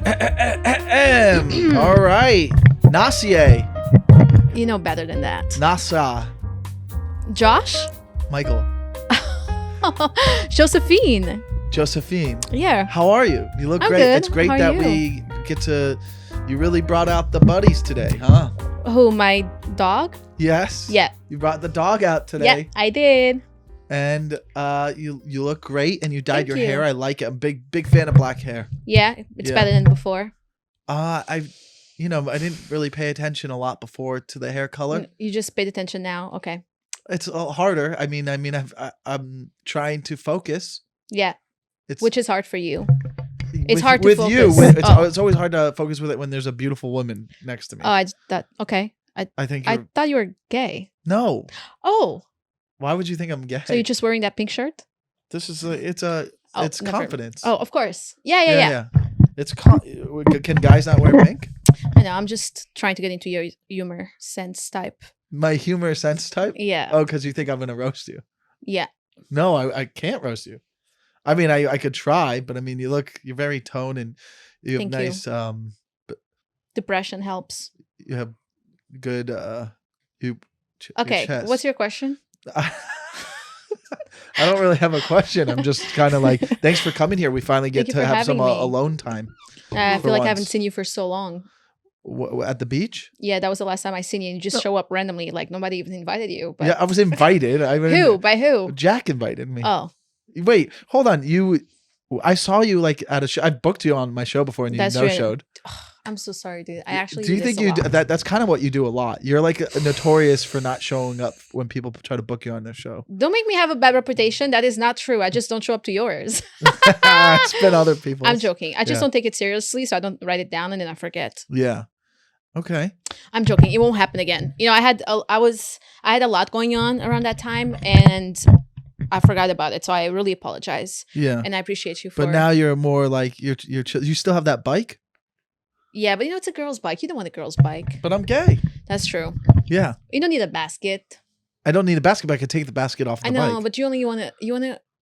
All right. Nacya. You know better than that. Nasa. Josh? Michael. Josephine. Josephine. Yeah. How are you? You look I'm great. good. It's great How are that you? we get to... You really brought out the buddies today, huh? Who, my dog? Yes. Yeah. You brought the dog out today. Yeah, I did. And you look great, and you dyed Thank your you. hair. I like it. I'm big fan of black hair. Yeah, it's Yeah. better than before. I didn't really pay attention a lot before to the hair color. You just paid attention now. Okay. It's a little harder. I'm trying to focus. Yeah. It's Which is hard for you. It's with, hard to with focus. you. Oh. It's always hard to focus with it when there's a beautiful woman next to me. Oh, I thought, okay. I think I you're, thought you were gay. no. Oh, Why would you think I'm gay? so you're just wearing that pink shirt? This is Oh, it's never- confidence. Oh, of course. Yeah. It's can guys not wear pink? I know. I'm just trying to get into your humor sense type. My humor sense type. Yeah. Oh, because you think I'm gonna roast you? Yeah. No, I can't roast you. I mean, I could try, but I mean, you're very toned and you have Thank you. nice Depression helps. you have good your Okay. chest. What's your question? I don't really have a question. I'm just kind of like, thanks for coming here. We finally get Thank you to for have some having me. alone time I For feel like I once. haven't seen you for so long. At the beach. Yeah, that was the last time I seen you. You just show up randomly, like nobody even invited you. But Yeah, I was invited. who? By who? Jack invited me. Oh, Wait, hold on. I saw you like at a show. I booked you on my show before, and you That's no right. showed. I'm so sorry, dude. I actually Do you think this a lot. that's kind of what you do a lot? You're like notorious for not showing up when people try to book you on their show. Don't make me have a bad reputation. That is not true. I just don't show up to yours. It's been other people. I'm joking. I just Yeah. don't take it seriously, so I don't write it down and then I forget. Yeah. Okay. I'm joking. It won't happen again. You know, I had a lot going on around that time, and I forgot about it. So I really apologize, Yeah. and I appreciate you for. But now you're more like you still have that bike, Yeah, but you know, it's a girl's bike. You don't want a girl's bike. but I'm gay. That's true. Yeah. You don't need a basket. I don't need a basket, but I could take the basket off the I know, bike. but you only want to.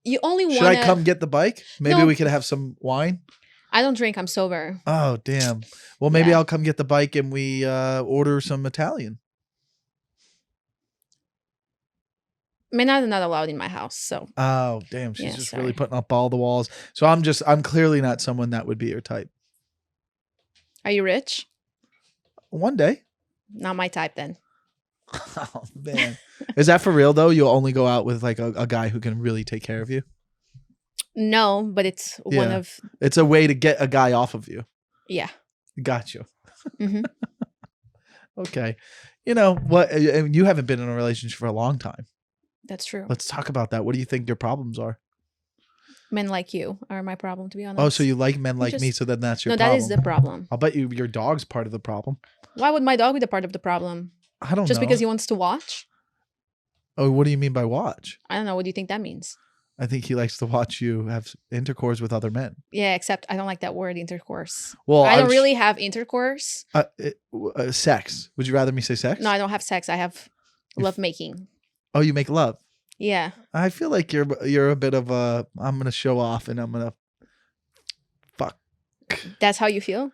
Should I come get the bike? Maybe No. we could have some wine. I don't drink. I'm sober. Oh, damn. Well, maybe Yeah. I'll come get the bike and we order some Italian. Men are not allowed in my house, so Oh, damn. She's Yeah, just sorry. really putting up all the walls. So I'm clearly not someone that would be your type. are you rich? One day. Not my type then. Oh, man. Is that for real, though? You'll only go out with like a guy who can really take care of you? No, but it's one Yeah. of It's a way to get a guy off of you. yeah. Got you. hmm Okay. You know what? You haven't been in a relationship for a long time. That's true. Let's talk about that. What do you think your problems are? Men like you are my problem, to be honest. Oh, so you like men like me, just- so then that's your no, problem. that is the problem. I'll bet you your dog's part of the problem. Why would my dog be the part of the problem? I don't Just know. because he wants to watch? Oh, what do you mean by watch? I don't know. What do you think that means? I think he likes to watch you have intercourse with other men. Yeah, except I don't like that word, intercourse. Well, I don't was- really have intercourse. Sex. Would you rather me say sex? No, I don't have sex. I have love making. Oh, you make love. Yeah. I feel like you're a bit of a. I'm gonna show off and I'm gonna fuck. That's how you feel?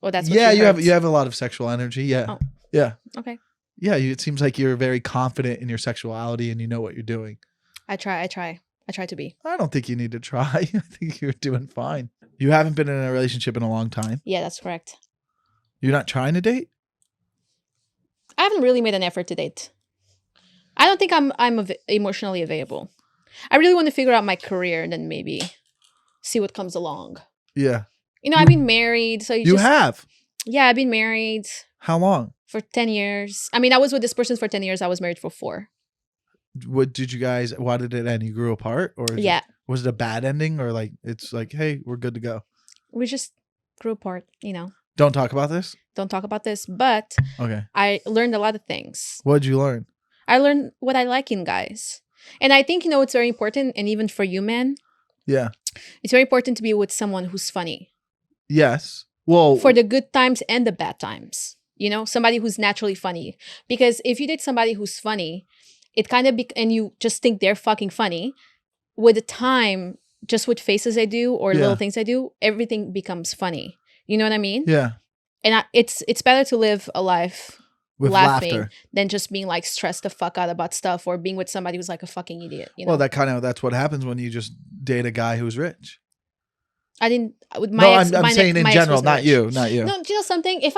Or that's what Yeah, you heard? have a lot of sexual energy. Yeah, Oh. yeah, Okay. yeah. It seems like you're very confident in your sexuality and you know what you're doing. I try to be. I don't think you need to try. I think you're doing fine. You haven't been in a relationship in a long time. Yeah, that's correct. You're not trying to date? I haven't really made an effort to date. I don't think I'm emotionally available. I really want to figure out my career and then maybe see what comes along. Yeah. You know, I've been married, so You have? Yeah, I've been married How long? for 10 years. I mean, I was with this person for 10 years. I was married for 4. What did you guys, why did it end? You grew apart? Or Yeah. was it a bad ending? Or like, it's like, hey, we're good to go. We just grew apart, you know. Don't talk about this? Don't talk about this, but Okay. I learned a lot of things. What did you learn? I learned what I like in guys. And I think, you know, it's very important, and even for you men, Yeah. it's very important to be with someone who's funny. Yes. Well, For the good times and the bad times. You know, somebody who's naturally funny. Because if you date somebody who's funny, it kind of and you just think they're fucking funny, with the time, just with faces I do or Yeah. little things I do, everything becomes funny. You know what I mean? Yeah. And it's better to live a life With laughing laughter. than just being like stressed the fuck out about stuff or being with somebody who's like a fucking idiot. You know? Well, that's what happens when you just date a guy who's rich. I didn't. With No, I'm saying in general, not you. No, do you know something? If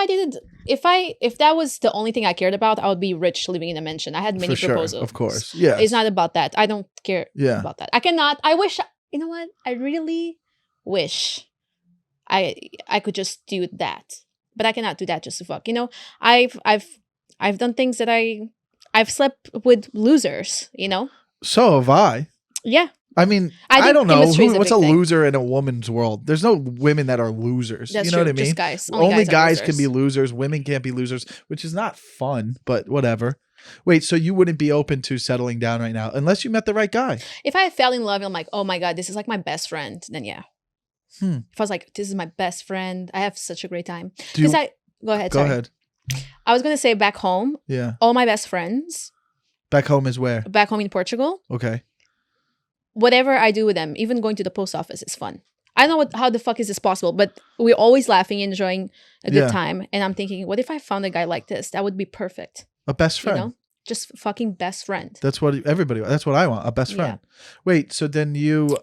that was the only thing I cared about, I would be rich living in a mansion. I had many For sure, proposals. of course. Yeah. It's not about that. I don't care Yeah. about that. I cannot. I wish. You know what? I really wish I could just do that, but I cannot do that just to fuck. You know, I've done things that I've slept with losers. You know. So have I. Yeah. I mean, I I think don't know. chemistry is a What's big a thing. loser in a woman's world? There's no women that are losers. That's You know true. what I mean? Just guys. Only guys are can be losers. losers. Women can't be losers, which is not fun, but whatever. Wait, so you wouldn't be open to settling down right now unless you met the right guy? If I fell in love and I'm like, oh my God, this is like my best friend, then yeah. If I was like, this is my best friend, I have such a great time. Because go ahead. Go sorry. ahead. I was gonna say back home, Yeah. all my best friends, Back home is where? back home in Portugal, Okay. whatever I do with them, even going to the post office is fun. I don't know how the fuck is this possible, but we're always laughing, enjoying a good Yeah. time. And I'm thinking, what if I found a guy like this? That would be perfect. A best friend. You know? Just fucking best friend. That's what everybody. That's what I want. A best friend. Wait. So then you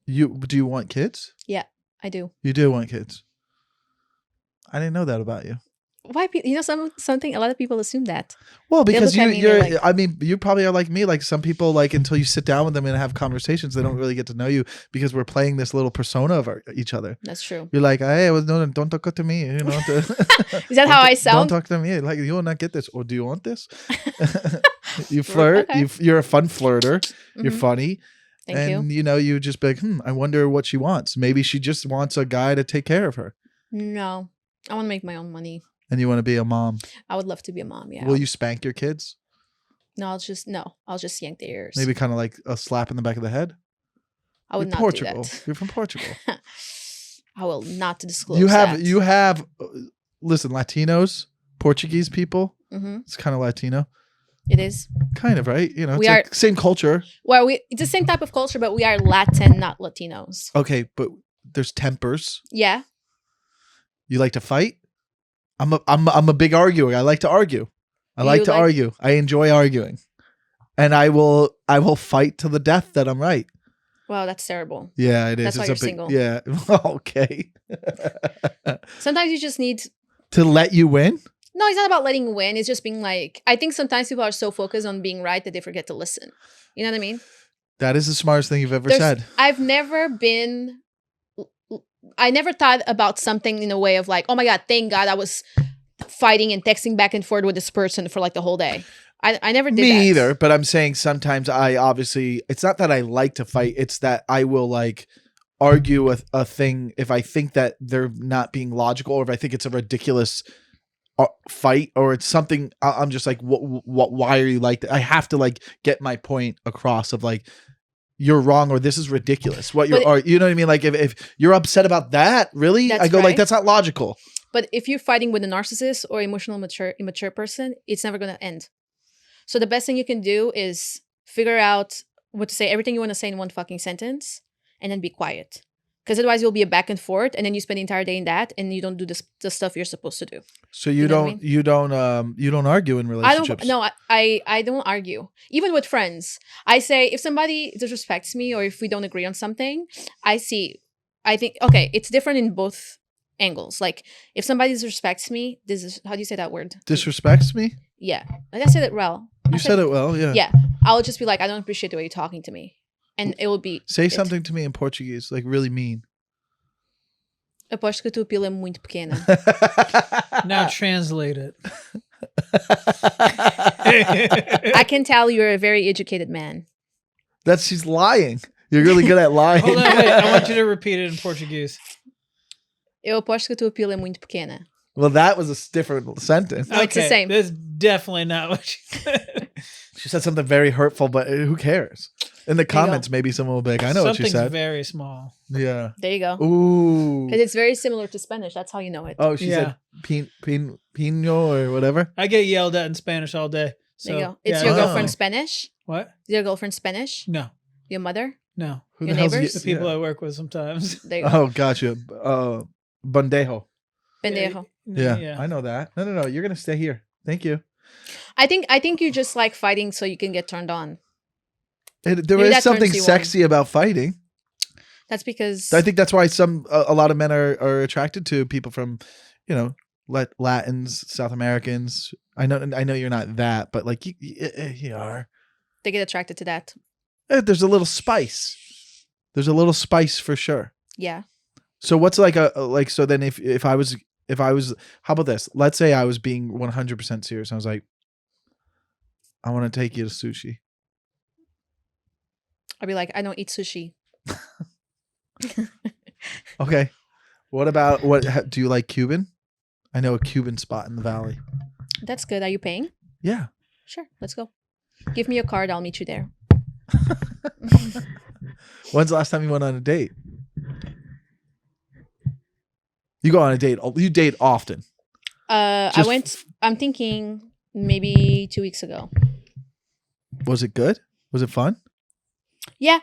do you want kids? Yeah, I do. You do want kids. I didn't know that about you. Why? You know, something. A lot of people assume that. Well, because look at me and you're. they're like- I mean, you probably are like me. Like some people, like until you sit down with them and have conversations, they don't really get to know you because we're playing this little persona of each other. That's true. You're like, hey, no, don't talk to me. You know. Is that how I sound? Don't talk to me. Like you will not get this. Or do you want this? You flirt. Okay. You're a fun flirter. You're Mhm. funny. Thank you. And you just be like, I wonder what she wants. Maybe she just wants a guy to take care of her. No, I want to make my own money. And you want to be a mom. I would love to be a mom. Yeah. Will you spank your kids? No, I'll just yank their ears. Maybe kind of like a slap in the back of the head? I would You're not Portugal. do that. You're from Portugal. I will not disclose. You that. have listen, Latinos, Portuguese people. Mhm. It's kind of Latino. It is. Kind of, right? You know, it's We like same culture. Well, it's the same type of culture, but we are Latin, not Latinos. Okay, but there's tempers. Yeah. You like to fight? I'm a big arguer. I like to argue. I like to argue. I enjoy arguing. And I will fight to the death that I'm right. Wow, that's terrible. Yeah, it is. That's why you're single. Yeah. Okay. Sometimes you just need. To let you win? No, it's not about letting you win. It's just being like. I think sometimes people are so focused on being right that they forget to listen. You know what I mean? That is the smartest thing you've ever said. I've never been. I never thought about something in a way of like, oh my God, thank God I was fighting and texting back and forth with this person for like the whole day. I never did that. Me either, but I'm saying sometimes it's not that I like to fight. It's that I will like argue with a thing if I think that they're not being logical or if I think it's a ridiculous fight or it's something I'm just like, why are you like that? I have to like get my point across of like, you're wrong or this is ridiculous. You know what I mean? Like if you're upset about that, really? I go like, that's not logical. But if you're fighting with a narcissist or immature person, it's never going to end. So the best thing you can do is figure out what to say, everything you want to say in one fucking sentence, and then be quiet. Because otherwise you'll be a back and forth, and then you spend the entire day in that, and you don't do the stuff you're supposed to do. So you don't argue in relationships. I don't argue. Even with friends, I say if somebody disrespects me or if we don't agree on something, I think okay, it's different in both angles. Like if somebody disrespects me, how do you say that word? Disrespects me? Yeah, like I said it well. You said it well, yeah. Yeah, I'll just be like, I don't appreciate the way you're talking to me, and it will be. Say something to me in Portuguese, like really mean. Aposto que a tua pila é muito pequena. Now translate it. I can tell you're a very educated man. She's lying. You're really good at lying. Hold on, wait. I want you to repeat it in Portuguese. Eu aposto que a tua pila é muito pequena. Well, that was a different sentence. No, it's the same. That's definitely not what she said. She said something very hurtful, but who cares? In the comments, maybe someone will be like, I know what you said. Something's very small. Yeah. There you go. Ooh. Because it's very similar to Spanish. That's how you know it. Oh, she said pino or whatever. I get yelled at in Spanish all day. So, there you go. It's your girlfriend Spanish? What? Is your girlfriend Spanish? No. Your mother? No. Who Your the hell's neighbors? The people I work with sometimes. There you go. Oh, gotcha. Bandejo. Pendejo. Yeah, I know that. No. You're gonna stay here. Thank you. I think you just like fighting so you can get turned on. There Maybe is that something turns you sexy about fighting. That's because I think that's why a lot of men are attracted to people from, Latins, South Americans. I know you're not that, but like you are. they get attracted to that. There's a little spice. There's a little spice for sure. Yeah. So what's like so then if I was how about this? Let's say I was being 100% serious. I was like, I want to take you to sushi. I'd be like, I don't eat sushi. Okay. What about do you like Cuban? I know a Cuban spot in the valley. That's good. Are you paying? Yeah. Sure. Let's go. Give me your card. I'll meet you there. When's the last time you went on a date? You go on a date. You date often. I'm thinking maybe 2 weeks ago. Was it good? Was it fun? Yeah.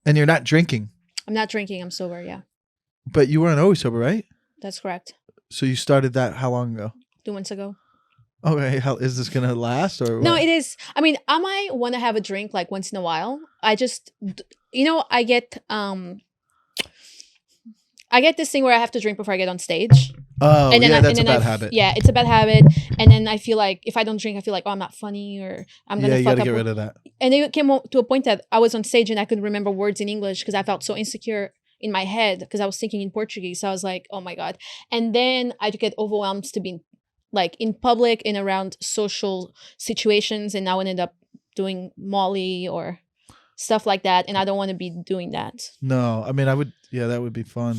And you're not drinking. I'm not drinking. I'm sober. Yeah. But you weren't always sober, right? That's correct. So you started that how long ago? 2 months ago. Okay. How is this gonna last or? No, what? it is. I mean, I might want to have a drink like once in a while. I just, I get this thing where I have to drink before I get on stage. Oh, And then yeah, I- that's and a then bad I- habit. Yeah, it's a bad habit. And then I feel like if I don't drink, I feel like, oh, I'm not funny or I'm Yeah, gonna you fuck gotta up. get rid of that. And it came to a point that I was on stage and I couldn't remember words in English because I felt so insecure in my head because I was thinking in Portuguese. So I was like, oh my God. And then I get overwhelmed to be like in public and around social situations. And I would end up doing Molly or stuff like that. And I don't want to be doing that. No, I mean, that would be fun.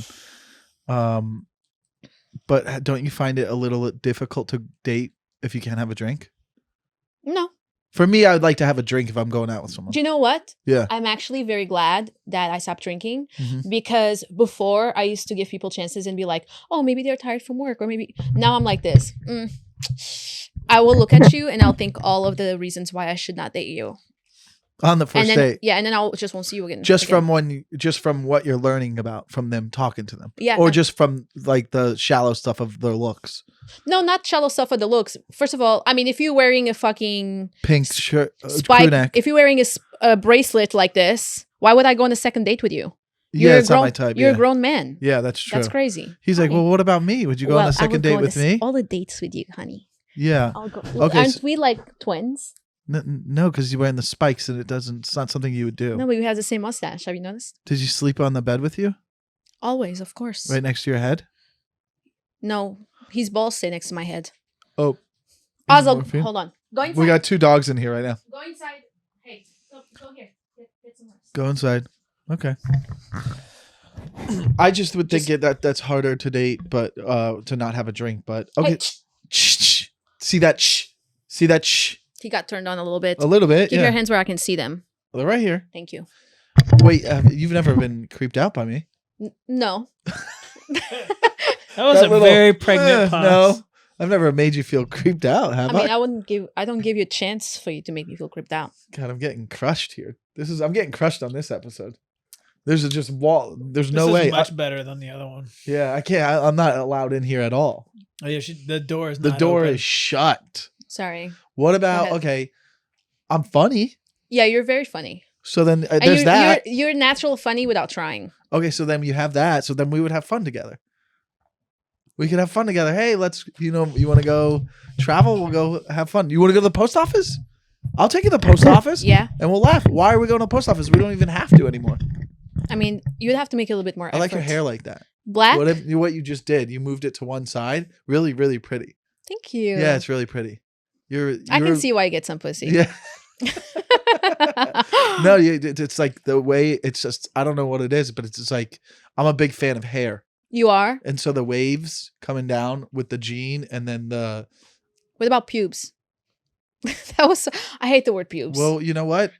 But don't you find it a little difficult to date if you can't have a drink? No. For me, I would like to have a drink if I'm going out with someone. Do you know what? Yeah. I'm actually very glad that I stopped drinking Mhm. because before I used to give people chances and be like, oh, maybe they're tired from work or maybe now I'm like this. I will look at you and I'll think all of the reasons why I should not date you. On the first and then, date. Yeah, and then I'll just won't see you again. Just from what you're learning about from them talking to them. Yeah. Or just from like the shallow stuff of their looks. No, not shallow stuff for the looks. First of all, I mean, if you're wearing a fucking Pink shirt, crew spike, neck. if you're wearing a bracelet like this, why would I go on a second date with you? Yeah, it's not my type. You're Yeah. a grown man. Yeah, that's true. That's crazy. He's like, Honey. well, what about me? Would you go on a second date with me? All the dates with you, honey. Yeah. I'll go. Okay, Aren't so- we like twins? No, because you're wearing the spikes and it's not something you would do. No, but we have the same mustache. Have you noticed? Did you sleep on the bed with you? Always, of course. Right next to your head? No, his balls stay next to my head. Oh. Oslo, Morphine? hold on. Go inside. We got 2 dogs in here right now. Go inside. Hey, go here. Get some rest. Go inside. Okay. I just would think that's harder to date, but to not have a drink. But okay. Hey, Shh. See that? Shh. See that? Shh. he got turned on a little bit. A little bit. Keep Yeah. your hands where I can see them. They're right here. Thank you. Wait, you've never been creeped out by me? No. That was a very pregnant pause. No, I've never made you feel creeped out. Have I? I don't give you a chance for you to make me feel creeped out. God, I'm getting crushed here. I'm getting crushed on this episode. There's just wall. There's This no is way. much better than the other one. Yeah, I can't. I'm not allowed in here at all. Oh, yeah, the door is The not door open. is shut. Sorry. What about? ahead. Okay, I'm funny. Yeah, you're very funny. So then And there's that. You're natural funny without trying. Okay, so then you have that. So then we would have fun together. We could have fun together. Hey, let's. You want to go travel? We'll go have fun. You want to go to the post office? I'll take you to the post office. Yeah. And we'll laugh. Why are we going to the post office? We don't even have to anymore. I mean, you'd have to make it a little bit more I like your effort. hair like that. Black? What you just did, you moved it to one side. Really, really pretty. Thank you. Yeah, it's really pretty. I can see why you get some pussy. Yeah. No, it's like the way it's just, I don't know what it is, but it's just like, I'm a big fan of hair. You are? And so the waves coming down with the jean and then What about pubes? I hate the word pubes. well, you know what?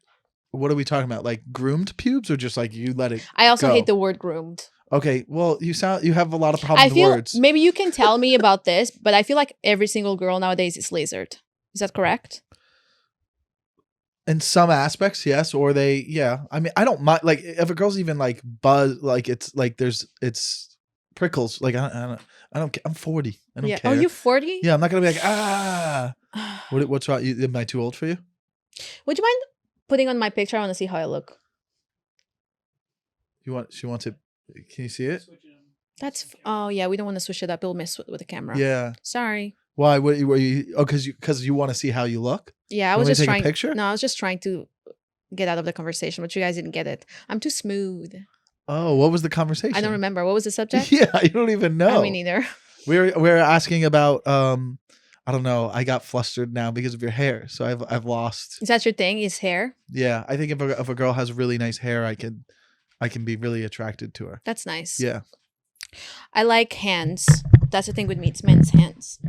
What are we talking about? Like groomed pubes or just like you let it I also go? hate the word groomed. Okay, well, you have a lot of problems I with feel words. maybe you can tell me about this, but I feel like every single girl nowadays is lasered. Is that correct? In some aspects, yes, or I mean, I don't mind. Like, if a girl's even like buzz, like it's like it's prickles. Like I don't. I'm 40. I don't Yeah. care. Oh, you 40? Yeah, I'm not gonna be like What's wrong? Am I too old for you? Would you mind putting on my picture? I want to see how I look. She wants it. Can you see it? Oh yeah, we don't want to switch it up. It'll mess with the camera. Yeah. Sorry. Why? Were you? Oh, because you want to see how you look. Yeah, I You was want me to just take a trying. picture? No, I was just trying to get out of the conversation, but you guys didn't get it. I'm too smooth. Oh, what was the conversation? I don't remember. What was the subject? Yeah, you don't even know. I mean, neither. We're asking about I don't know. I got flustered now because of your hair, so I've lost. Is that your thing? Is hair? Yeah, I think if a girl has really nice hair, I can be really attracted to her. That's nice. Yeah. I like hands. That's the thing with me. It's men's hands.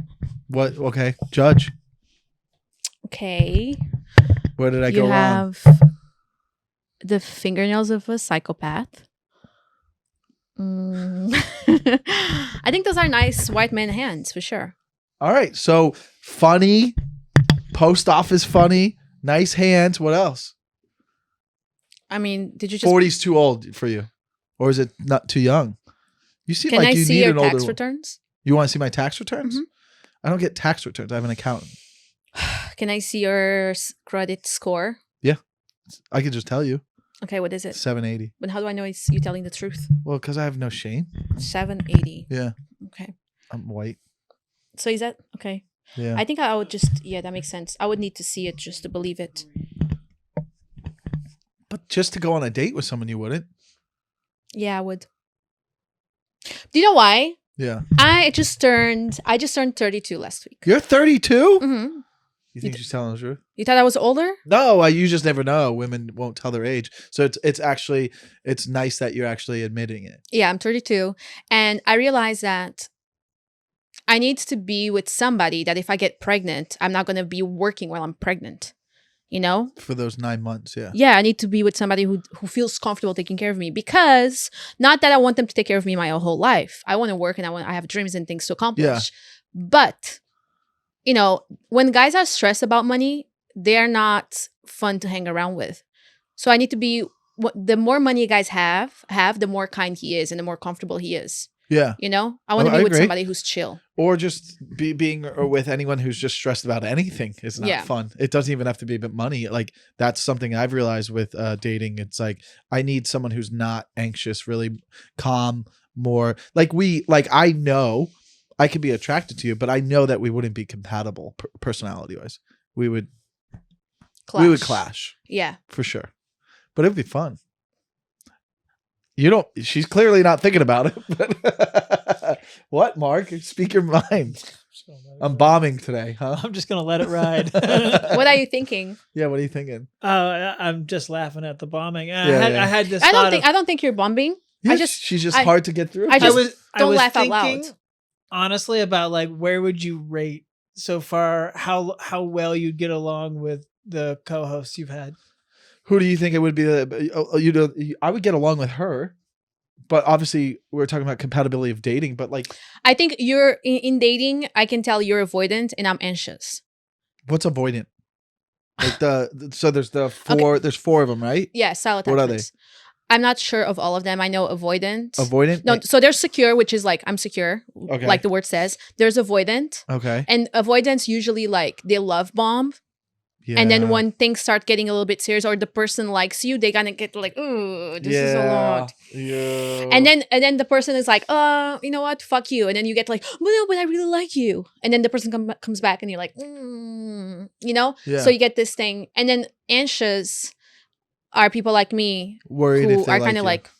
What? Okay, judge. Okay. Where did I You go wrong? have the fingernails of a psychopath. I think those are nice white man hands for sure. All right, so funny, post office funny, nice hands. What else? I mean, did you just 40's too old for you, or is it not too young? You seem Can like I you see need your an older tax one. returns? You want to see my tax returns? Mhm. I don't get tax returns. I have an accountant. Can I see your credit score? I can just tell you. Okay, what is it? 780. But how do I know it's you telling the truth? Well, because I have no shame. 780. Yeah, Okay. I'm white. So is that okay? Yeah. I think I would just that makes sense. I would need to see it just to believe it. But just to go on a date with someone, you wouldn't. Yeah, I would. Do you know why? Yeah. I just turned 32 last week. You're 32? Mm-hmm. You think she's telling the truth? You thought I was older? No, you just never know. Women won't tell their age. So it's nice that you're actually admitting it. Yeah, I'm 32. And I realized that I need to be with somebody that if I get pregnant, I'm not going to be working while I'm pregnant. You know? For those 9 months, yeah. Yeah, I need to be with somebody who feels comfortable taking care of me, because not that I want them to take care of me my whole life. I want to work and I have dreams and things to accomplish. Yeah. But, you know, when guys are stressed about money, they're not fun to hang around with. So I need to be, the more money guys have, the more kind he is and the more comfortable he is. Yeah. You know, I want to be with somebody who's chill. Or just being with anyone who's just stressed about anything is not fun. It doesn't even have to be about money. Like, that's something I've realized with dating. It's like, I need someone who's not anxious, really calm, more like I know I could be attracted to you, but I know that we wouldn't be compatible personality wise. We would clash. Yeah. For sure. But it would be fun. She's clearly not thinking about it. But what, Mark? Speak your mind. I'm bombing today, huh? I'm just gonna let it ride. What are you thinking? Yeah, what are you thinking? I'm just laughing at the bombing. I had this. I don't think you're bombing. Yeah, she's just hard to get through. I was laugh out thinking, loud. Honestly, about like, where would you rate so far? How well you'd get along with the co-hosts you've had? Who do you think it would be? I would get along with her, but obviously we're talking about compatibility of dating. But like, I think you're in dating. I can tell you're avoidant and I'm anxious. What's avoidant? Like so there's the four. Okay. There's 4 of them, right? Yeah, style attachments. What are they? I'm not sure of all of them. I know avoidant. Avoidant? No, so there's secure, which is like I'm secure, okay, like the word says. There's avoidant. Okay. And avoidance usually like they love bomb. Yeah. And then when things start getting a little bit serious, or the person likes you, they gonna get like, ooh, this is a lot. Yeah. And then the person is like, you know what? Fuck you. And then you get like, well, no, but I really like you. And then the person comes back and you're like, you know? Yeah. So you get this thing. And then anxious are people like me worried who are kind of like,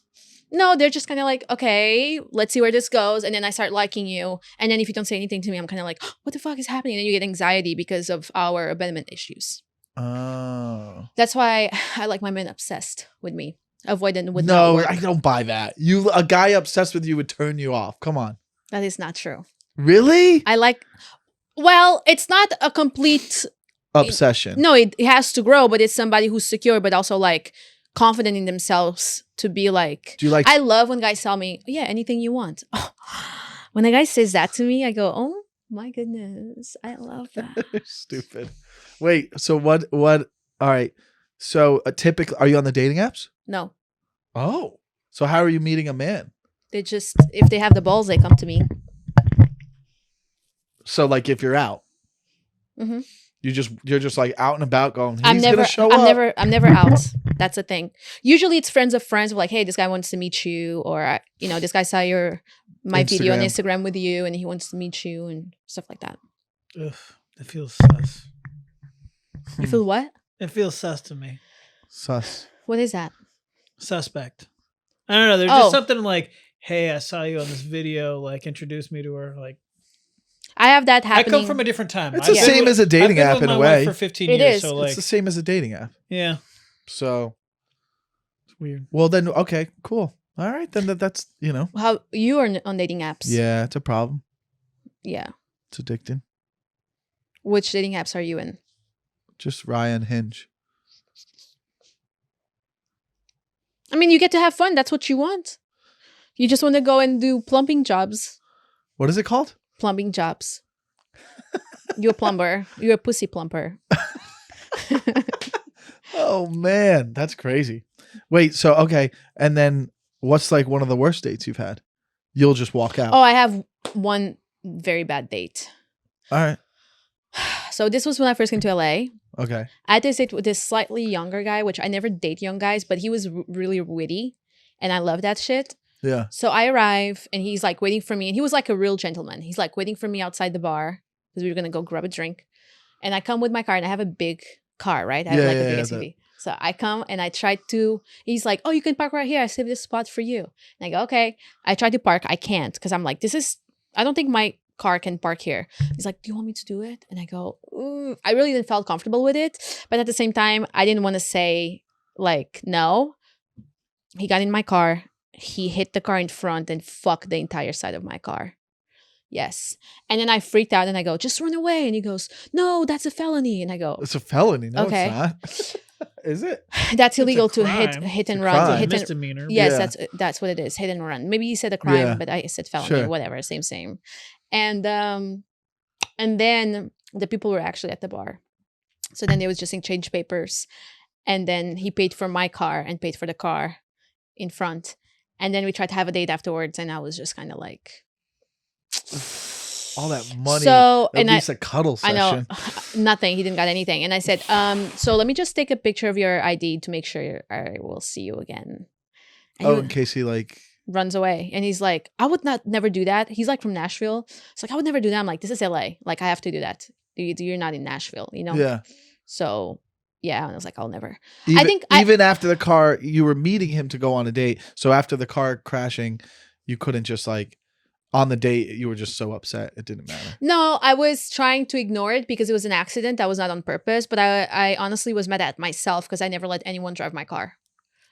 no, they're just kind of like, okay, let's see where this goes. And then I start liking you. And then if you don't say anything to me, I'm kind of like, what the fuck is happening? And then you get anxiety because of our abandonment issues. Oh. That's why I like my men obsessed with me. Avoidant would not work. No, I don't buy that. A guy obsessed with you would turn you off. Come on. That is not true. Really? Well, it's not a complete obsession. No, it has to grow, but it's somebody who's secure, but also like confident in themselves to be like, I love when guys tell me, yeah, anything you want. Oh, when a guy says that to me, I go, oh my goodness, I love that. Stupid. Wait, so what, all right. So typically, are you on the dating apps? No. Oh, so how are you meeting a man? They just, if they have the balls, they come to me. So like if you're out, Mhm. you're just like out and about going, I'm he's never, gonna show I'm up. never out. That's the thing. Usually it's friends of friends, like, hey, this guy wants to meet you, or this guy saw my video on Instagram with you, and he wants to meet you and stuff like that. Ugh, it feels sus. You feel what? It feels sus to me. Sus. What is that? Suspect. I don't know. There's Oh. just something like, hey, I saw you on this video. Like, introduce me to her. Like, I have that happening. I come from a different time. It's the same as a dating app in a way. For 15 It years, is. so like, It's the same as a dating app. yeah, So it's weird. well then, okay, cool. All right, then that's How you are on dating apps? Yeah, it's a problem. Yeah. It's addicting. Which dating apps are you in? Just Ryan Hinge. I mean, you get to have fun. That's what you want. You just want to go and do plumbing jobs. What is it called? Plumbing jobs. You're a plumber. You're a pussy plumber. Oh man, that's crazy. Wait, so okay, and then what's like one of the worst dates you've had? You'll just walk out. Oh, I have one very bad date. All right. So this was when I first came to LA. Okay. I had this date with this slightly younger guy, which I never date young guys, but he was really witty, and I love that shit. Yeah. So I arrive, and he's like waiting for me, and he was like a real gentleman. He's like waiting for me outside the bar because we were gonna go grab a drink, and I come with my car, and I have a big car, right? I have like a big SUV. So I come and I try to. He's like, "Oh, you can park right here. I saved this spot for you." And I go, "Okay." I try to park. I can't because I'm like, I don't think my car can park here. He's like, "Do you want me to do it?" And I go, I really didn't feel comfortable with it, but at the same time, I didn't want to say like no. He got in my car. He hit the car in front and fucked the entire side of my car. Yes. And then I freaked out and I go, "Just run away." And he goes, "No, that's a felony." And I go, It's a felony. No, Okay. it's not. Is it? "That's illegal a to crime. hit and a run." crime. Hit and, Misdemeanor. yes, Yeah. that's what it is. Hit and run. Maybe you said a crime, Yeah. but I said felony. Sure. Whatever, same. And then the people were actually at the bar. So then they was just exchange papers, and then he paid for my car and paid for the car in front, and then we tried to have a date afterwards, and I was just kind of like, All that money. so at and least a cuddle I session. know nothing. He didn't got anything, and I said, so let me just take a picture of your ID to make sure I will see you again. And Oh, he in case he like. runs away, and he's like, "I would never do that." He's like from Nashville. It's like, "I would never do that." I'm like, "This is LA. Like, I have to do that. You're not in Nashville, you know?" Yeah. So yeah, and I was like, "I'll never." Even, think even after the car, you were meeting him to go on a date. So after the car crashing, you couldn't just like on the date. You were just so upset it didn't matter. No, I was trying to ignore it because it was an accident. That was not on purpose. But I honestly was mad at myself because I never let anyone drive my car.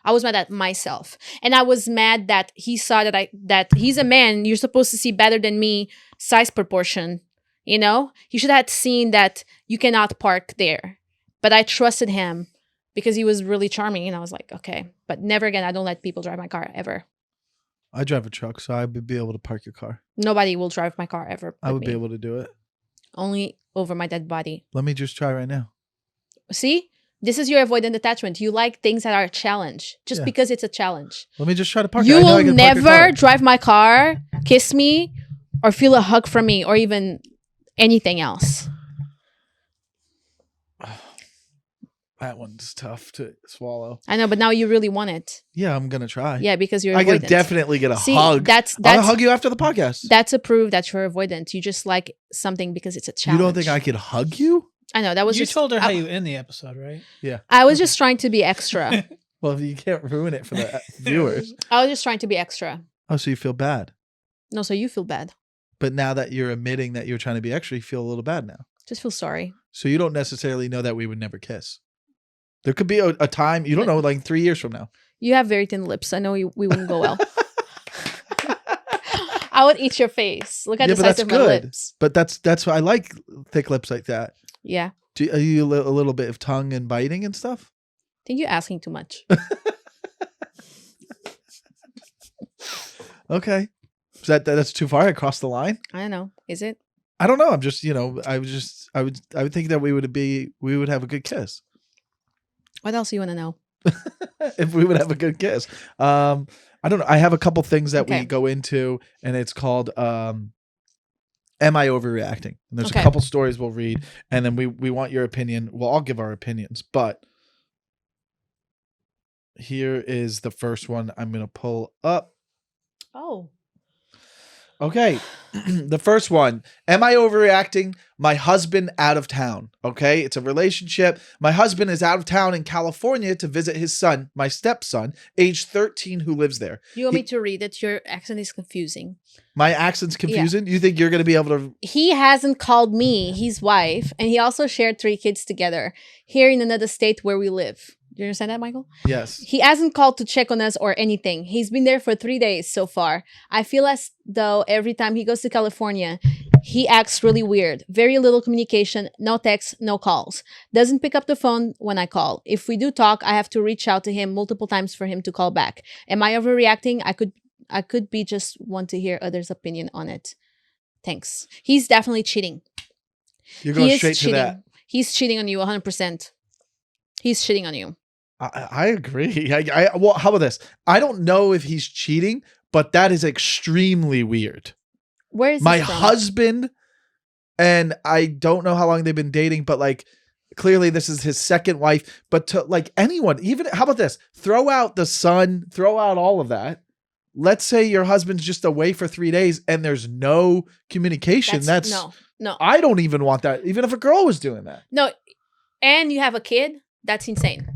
I was mad at myself, and I was mad that he saw that he's a man. You're supposed to see better than me, size proportion. You know, he should have seen that you cannot park there. But I trusted him because he was really charming, and I was like, okay. But never again. I don't let people drive my car ever. I drive a truck, so I would be able to park your car. Nobody will drive my car ever. I would me. be able to do it. Only over my dead body. Let me just try right now. See? This is your avoidant attachment. You like things that are a challenge just Yeah. because it's a challenge. Let me just try to park. You I know I will can park your never car. drive my car, kiss me, or feel a hug from me, or even anything else. That one's tough to swallow. I know, but now you really want it. Yeah, I'm gonna try. Yeah, because you're I avoidant. could definitely get a See, hug. That's I'm gonna hug you after the podcast. That's a proof that you're avoidant. You just like something because it's a You challenge. don't think I could hug you? I know that was You just. told her how you end the episode, right? Yeah. I was just trying to be extra. Well, you can't ruin it for the viewers. I was just trying to be extra. Oh, so you feel bad. No, so you feel bad. But now that you're admitting that you're trying to be extra, you feel a little bad now. Just feel sorry. So you don't necessarily know that we would never kiss. There could be a time, you don't know, like 3 years from now. You have very thin lips. I know we wouldn't go well. I would eat your face. Look at Yeah, the but size that's of my good. lips. But that's why I like thick lips like that. Yeah. Are you a little bit of tongue and biting and stuff? I think you're asking too much. Okay. Is that's too far? I crossed the line? I don't know. Is it? I don't know. I'm just, I would think that we would have a good kiss. What else do you want to know? If we would have a good kiss. All I don't know. I have a couple things that Okay. we go into, and it's called Am I Overreacting? And there's Okay. a couple stories we'll read, and then we want your opinion. We'll all give our opinions, but here is the first one I'm going to pull up. Oh. Okay. The first one. Am I overreacting? My husband out of town. Okay. It's a relationship. My husband is out of town in California to visit his son, my stepson, age 13, who lives there. You want me to read it? Your accent is confusing. My accent's confusing. You think you're going to be able to? He hasn't called me, his wife, and he also shared 3 kids together here in another state where we live. Do you understand that, Michael? Yes. He hasn't called to check on us or anything. He's been there for 3 days so far. I feel as though every time he goes to California, he acts really weird. Very little communication, no texts, no calls. Doesn't pick up the phone when I call. If we do talk, I have to reach out to him multiple times for him to call back. Am I overreacting? I could be just want to hear others' opinion on it. Thanks. He's definitely cheating. You're going He is straight to cheating. that. He's cheating on you 100%. He's cheating on you. I agree. Well, how about this? I don't know if he's cheating, but that is extremely weird. Where is My this from? husband, and I don't know how long they've been dating, but like clearly this is his second wife. But to like anyone, even how about this? Throw out the son, throw out all of that. Let's say your husband's just away for 3 days and there's no communication. That's no. I don't even want that. Even if a girl was doing that. No. And you have a kid? That's insane.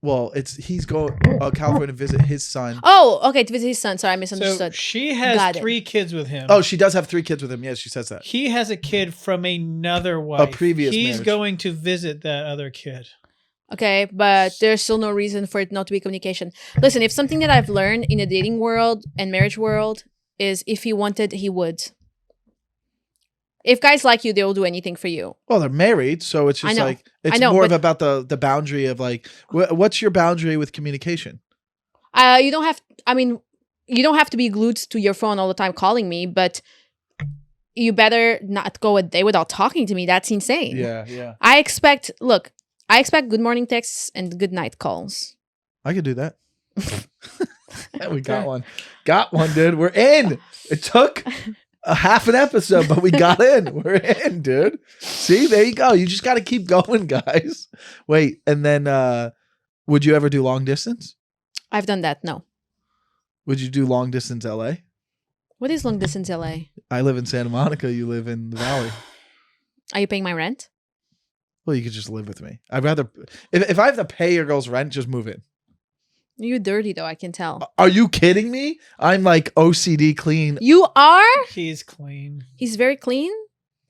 Well, he's going California to visit his son. Oh, okay, to visit his son. Sorry, I So misunderstood. she has Got it. 3 kids with him. Oh, she does have 3 kids with him. Yes, she says that. He has a kid from another wife. previous He's marriage. going to visit that other kid. Okay, but there's still no reason for it not to be communication. Listen, if something that I've learned in the dating world and marriage world is if he wanted, he would. If guys like you, they will do anything for you. Well, they're married, so it's just I know. like it's I know, more of but- about the boundary of like what's your boundary with communication? You don't have. I mean, you don't have to be glued to your phone all the time calling me, but you better not go a day without talking to me. That's insane. Yeah. I expect good morning texts and good night calls. I could do that. We got one. Got one, dude. We're in. It took a half an episode, but we got in. We're in, dude. See, there you go. You just got to keep going, guys. Wait, and then would you ever do long distance? I've done that. No. Would you do long distance LA? What is long distance LA? I live in Santa Monica. You live in the Valley. Are you paying my rent? Well, you could just live with me. I'd rather, if I have to pay your girl's rent, just move in. You're dirty though, I can tell. Are you kidding me? I'm like OCD clean. You are? He's clean. He's very clean?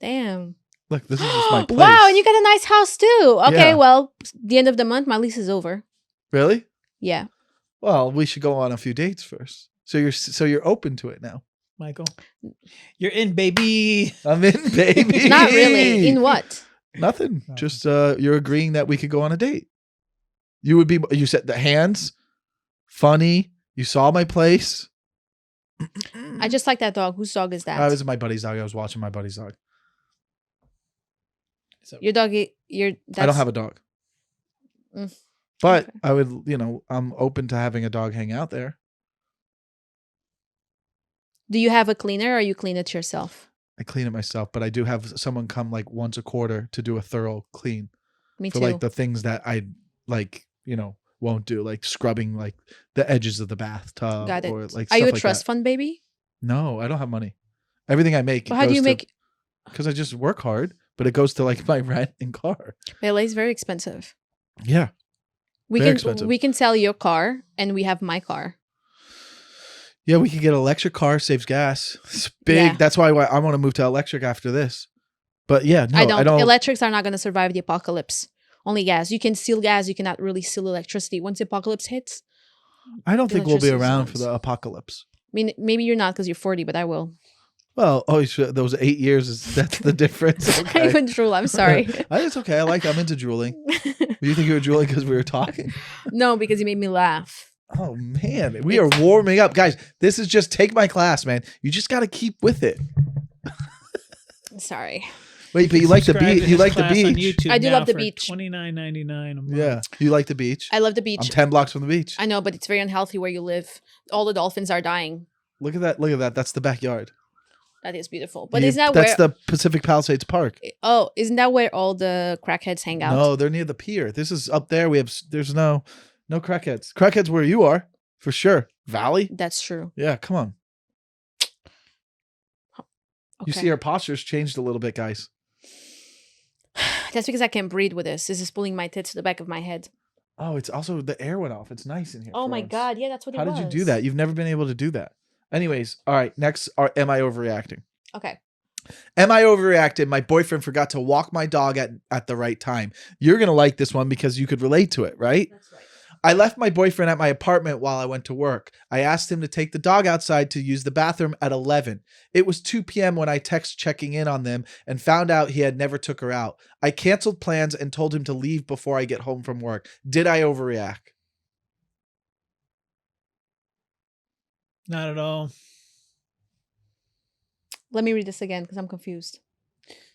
Damn. Look, this is just my place. Wow, and you got a nice house too. Okay, Yeah. well, the end of the month, my lease is over. Really? Yeah. Well, we should go on a few dates first. So you're open to it now. Michael, you're in, baby. I'm in, baby. Not really. In what? Nothing. Just you're agreeing that we could go on a date. You said the hands, funny. You saw my place. I just like that dog. Whose dog is that? I was my buddy's dog. I was watching my buddy's dog. Your dog. I don't have a dog. Mm. But Okay. I would, I'm open to having a dog hang out there. Do you have a cleaner or you clean it yourself? I clean it myself, but I do have someone come like once a quarter to do a thorough clean Me for too. like the things that I like, won't do, like scrubbing like the edges of the bathtub. Got it. Or like Are you a stuff like trust that. fund baby? No, I don't have money. Everything I make. But how do you make? Because I just work hard, but it goes to like my rent and car. LA is very expensive. Yeah. We Very can expensive. we can sell your car and we have my car. Yeah, we could get an electric car, saves gas. It's big. Yeah. That's why I want to move to electric after this. But yeah, no, I don't. I don't. Electrics are not going to survive the apocalypse. Only gas. You can steal gas. You cannot really steal electricity. Once the apocalypse hits, I don't think we'll be electricity around for zones. the apocalypse. I mean, maybe you're not because you're 40, but I will. Well, those 8 years that's the difference. I Okay. even drool. I'm sorry. It's okay. I'm into drooling. You think you were drooling because we were talking? No, because you made me laugh. Oh man, we are warming up, guys. This is just take my class, man. You just got to keep with it. Sorry. Wait, but you like the Subscribe beach? to You his like the class on beach? YouTube I do now love the for beach. $29.99 a month. Yeah, you like the beach? I love the I'm beach. 10 blocks from the beach. I know, but it's very unhealthy where you live. All the dolphins are dying. Look at that! Look at that! That's the backyard. That is beautiful. But You- isn't that that's where? the Pacific Palisades Park. Oh, isn't that where all the crackheads hang out? No, they're near the pier. This is up there. There's no crackheads. Crackheads where you are for sure. Valley. That's true. Yeah, come on. Okay. You see our posture's changed a little bit, guys. That's because I can't breathe with this. This is pulling my tits to the back of my head. Oh, it's also the air went off. It's nice in here. Oh for my once. god, yeah, that's what How it was. did you do that? You've never been able to do that. Anyways, all right. Next, am I overreacting? Okay. Am I overreacted? My boyfriend forgot to walk my dog at the right time. You're gonna like this one because you could relate to it, right? That's right. I left my boyfriend at my apartment while I went to work. I asked him to take the dog outside to use the bathroom at 11. It was 2 p.m. when I texted checking in on them and found out he had never took her out. I canceled plans and told him to leave before I get home from work. Did I overreact? Not at all. Let me read this again because I'm confused.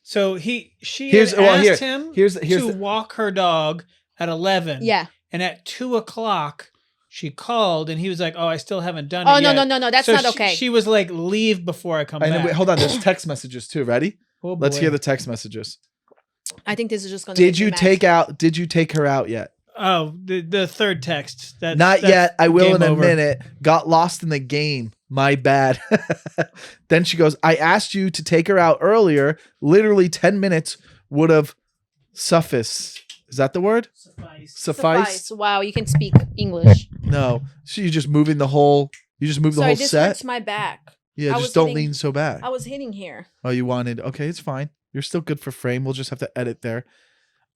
So she Here's- had well, asked here- him here's to the- walk her dog at 11. Yeah. And at 2:00, she called and he was like, "Oh, I still haven't done Oh it no, yet." no, no, no. That's So not she- okay. She was like, "Leave before I come And back." then, wait, hold on. There's text messages too. Ready? Oh, Let's boy. hear the text messages. I think this is just gonna. Did make me you mad. Did you take her out yet? Oh, the third text. That's, Not that's yet. I will in game a over. minute. Got lost in the game. My bad. Then she goes, I asked you to take her out earlier. Literally 10 minutes would have sufficed. Is that the word? Suffice. Sufficed? Wow, you can speak English. No. So you're just moving the whole, you just moved the Sorry, whole this set? hurts my back. Yeah, I just was don't hitting- lean so back. I was hitting here. Oh, you wanted, okay, it's fine. You're still good for frame. We'll just have to edit there.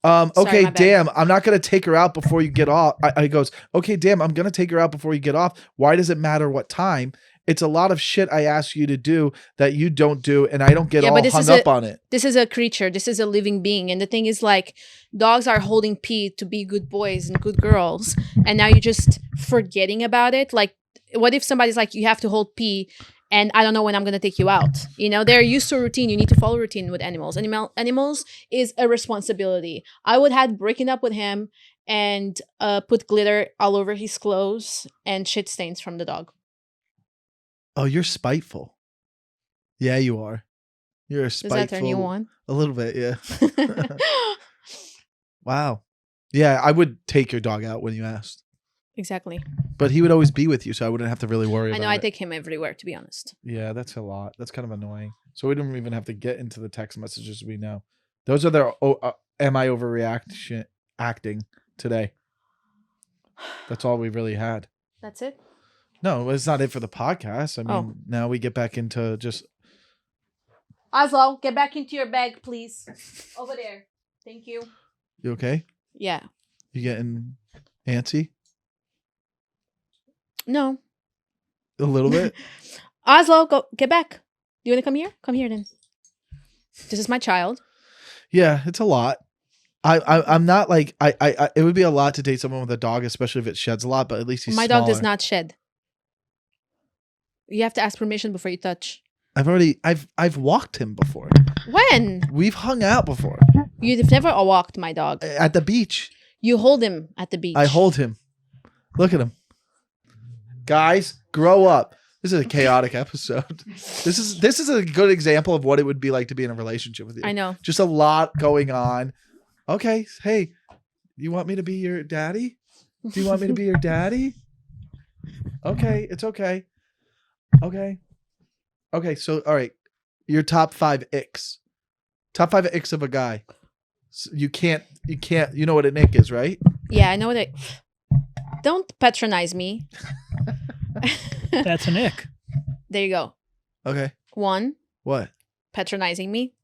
Sorry, Okay, my bad. damn, I'm not going to take her out before you get off. I goes, okay, damn, I'm going to take her out before you get off. Why does it matter what time? It's a lot of shit I ask you to do that you don't do, and I don't get Yeah, all but this hung is up on it. This is a creature. This is a living being. And the thing is, like, dogs are holding pee to be good boys and good girls. And now you're just forgetting about it. Like, what if somebody's like, you have to hold pee and I don't know when I'm going to take you out? You know, they're used to a routine. You need to follow routine with animals. Animals is a responsibility. I would have breaking up with him and put glitter all over his clothes and shit stains from the dog. Oh, you're spiteful. Yeah, you are. You're a Does spiteful. that turn you on? A little bit, yeah. Wow. Yeah, I would take your dog out when you asked. Exactly. But he would always be with you, so I wouldn't have to really worry I about know I it. take him everywhere, to be honest. Yeah, that's a lot. That's kind of annoying. So we don't even have to get into the text messages we know. Those are their am I overreaction acting today. That's all we really had. That's it? No, it's not it for the podcast. I mean, Oh. now we get back into just Oslo, get back into your bag, please. Over there. Thank you. you okay? Yeah. You getting antsy No. a little bit? Oslo, go get back. You want to come here? Come here then. This is my child. Yeah, it's a lot. I'm not like I it would be a lot to date someone with a dog, especially if it sheds a lot. But at least he's My dog does smaller. not shed. You have to ask permission before you touch. I've walked him before. When? We've hung out before You've never walked my dog. at the beach. You hold him at the beach. I hold him. Look at him. Guys, grow up. This is a chaotic episode. This is a good example of what it would be like to be in a relationship with you. I know. Just a lot going on. Okay, hey, you want me to be your daddy? Do you want me to be your daddy? Okay, it's okay. Okay, so all right. Your top 5 icks. Top 5 icks of a guy. You can't you know what an ick is, right? Yeah, I know that. Don't patronize me. That's an ick. There you go. Okay. 1, What? patronizing me.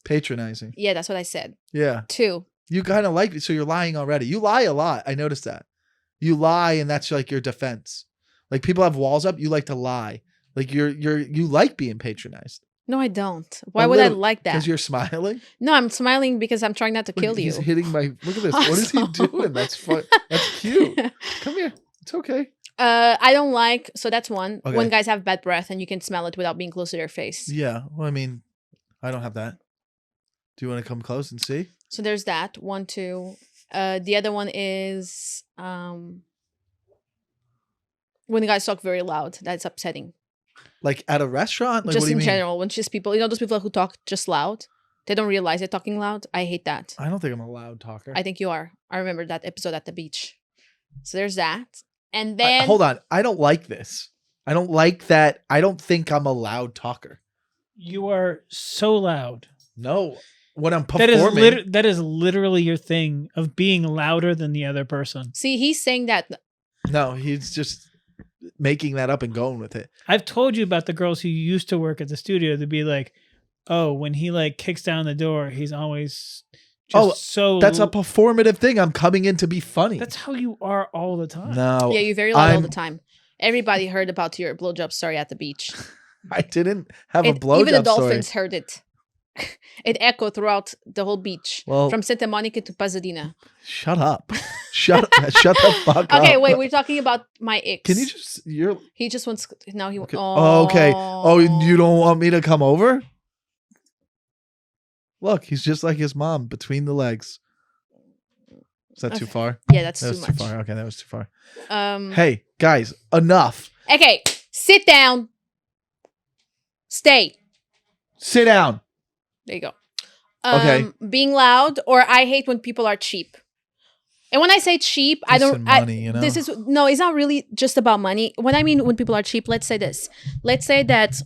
Patronizing. Yeah, that's what I said. Yeah. 2, You kind of like it, so you're lying already. You lie a lot. I noticed that. You lie, and that's like your defense. Like people have walls up, you like to lie. Like you like being patronized. no, I don't. Why A would I little- like that? Because you're smiling. No, I'm smiling because I'm trying not to kill Look, you. He's hitting my. Look at this. What is he Awesome. doing? That's fun. That's cute. Come here. It's okay. I don't like, so that's 1. Okay. When guys have bad breath and you can smell it without being close to their face. Yeah. Well, I mean, I don't have that. Do you want to come close and see? So there's that. 1, 2. The other one is when the guys talk very loud. That's upsetting. Like at a restaurant? Like, Just what do you in mean? general, when just people, those people who talk just loud. They don't realize they're talking loud. I hate that. I don't think I'm a loud talker. I think you are. I remember that episode at the beach. So there's that. And then Hold on. I don't like this. I don't like that. I don't think I'm a loud talker. You are so loud. No. When I'm performing. That is literally your thing of being louder than the other person. See, he's saying that. No, he's just making that up and going with it. I've told you about the girls who used to work at the studio to be like, oh, when he like kicks down the door, he's always just so. That's a performative thing. I'm coming in to be funny. That's how you are all the time. No. Yeah, you're very loud all the time. Everybody heard about your blowjob story at the beach. I didn't have a blowjob story. Even the dolphins heard it. It echoed throughout the whole beach. Well, from Santa Monica to Pasadena. Shut up. Shut the fuck up. Okay, wait, we're talking about my icks. Can you just He just wants now he okay. Oh, okay. Oh, you don't want me to come over? Look, he's just like his mom, between the legs. Is that too far? Yeah, that's too much. Too far. Okay, that was too far. Hey, guys, enough. Okay, sit down. Stay. Sit down. There you go. Okay. Being loud, or I hate when people are cheap. And when I say cheap, I don't. Money, you know? This is no. It's not really just about money. What I mean when people are cheap, let's say this. Let's say that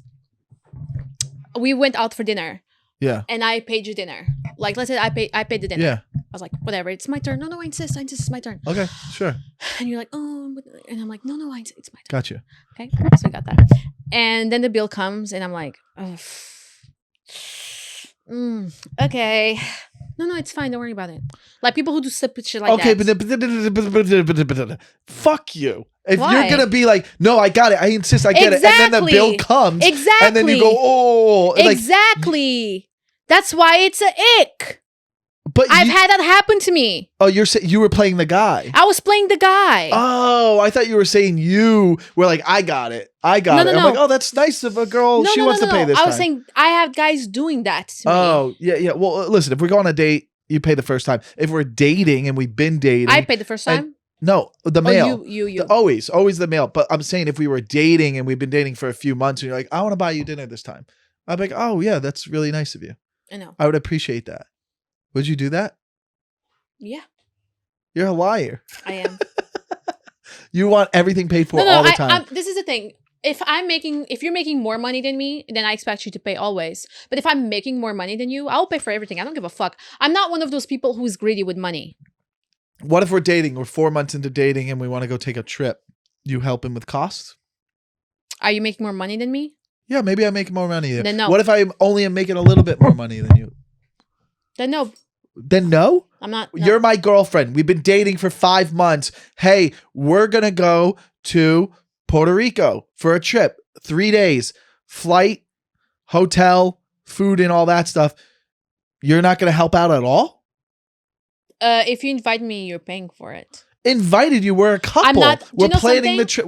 we went out for dinner. Yeah. And I paid you dinner. Like, let's say I paid the dinner. Yeah. I was like, whatever, it's my turn. No, I insist. It's my turn. Okay, sure. And you're like, oh, and I'm like, no, it's my turn. Gotcha. Okay, so I got that. And then the bill comes, and I'm like, oh, okay. No, it's fine. Don't worry about it. Like people who do stupid shit like that. But fuck you. If Why? you're gonna be like, no, I got it. I insist. I get it. And then the bill comes. Exactly. And then you go, oh. Exactly. That's why it's an ick. But I've had that happen to me. Oh, you were playing the guy. I was playing the guy. Oh, I thought you were saying you were like, I got it. I got it. I'm like, oh, that's nice of a girl. She wants to pay this I was time. saying I have guys doing that to me. Oh, yeah. Well, listen, if we go on a date, you pay the first time. If we're dating and we've been dating. I paid the first time? No, the male. You. Always the male. But I'm saying if we were dating and we've been dating for a few months and you're like, I want to buy you dinner this time. I'd be like, oh, yeah, that's really nice of you. I know. I would appreciate that. Would you do that? Yeah. You're a liar. I am. You want everything paid for all the time. This is the thing. If you're making more money than me, then I expect you to pay always. But if I'm making more money than you, I'll pay for everything. I don't give a fuck. I'm not one of those people who's greedy with money. What if we're dating? We're 4 months into dating and we want to go take a trip. You helping with costs? Are you making more money than me? Yeah, maybe I make more money than you. Then no. What if I only am making a little bit more money than you? Then no. Then no? I'm not. No. You're my girlfriend. We've been dating for 5 months. Hey, we're going to go to Puerto Rico for a trip. 3 days. Flight, hotel, food, and all that stuff. You're not going to help out at all? If you invite me, you're paying for it. Invited you. We're a couple. I'm not. We're planning the trip.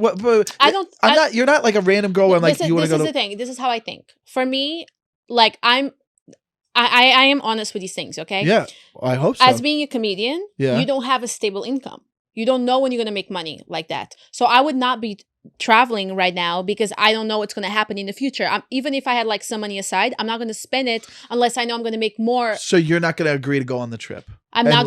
I don't. I'm not. You're not like a random girl. Where I'm like, you want to go. This is the thing. This is how I think. For me, like I am honest with these things. Okay. Yeah, I hope so. As being a comedian, you don't have a stable income. You don't know when you're gonna make money like that. So I would not be traveling right now because I don't know what's going to happen in the future. Even if I had like some money aside, I'm not going to spend it unless I know I'm going to make more. So you're not going to agree to go on the trip? I'm not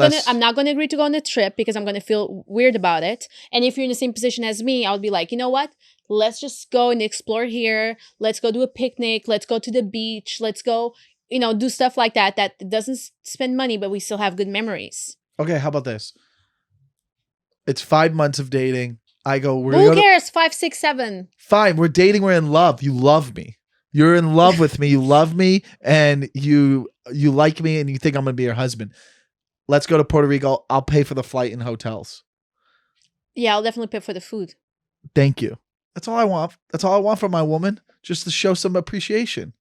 going to agree to go on the trip because I'm going to feel weird about it. And if you're in the same position as me, I would be like, you know what? Let's just go and explore here. Let's go do a picnic. Let's go to the beach. Let's go, do stuff like that doesn't spend money, but we still have good memories. Okay, how about this? It's 5 months of dating. I go, who cares? 5, 6, 7. Fine. We're dating. We're in love. You love me. You're in love with me. You love me and you like me and you think I'm going to be your husband. Let's go to Puerto Rico. I'll pay for the flight and hotels. Yeah, I'll definitely pay for the food. Thank you. That's all I want. That's all I want from my woman. Just to show some appreciation.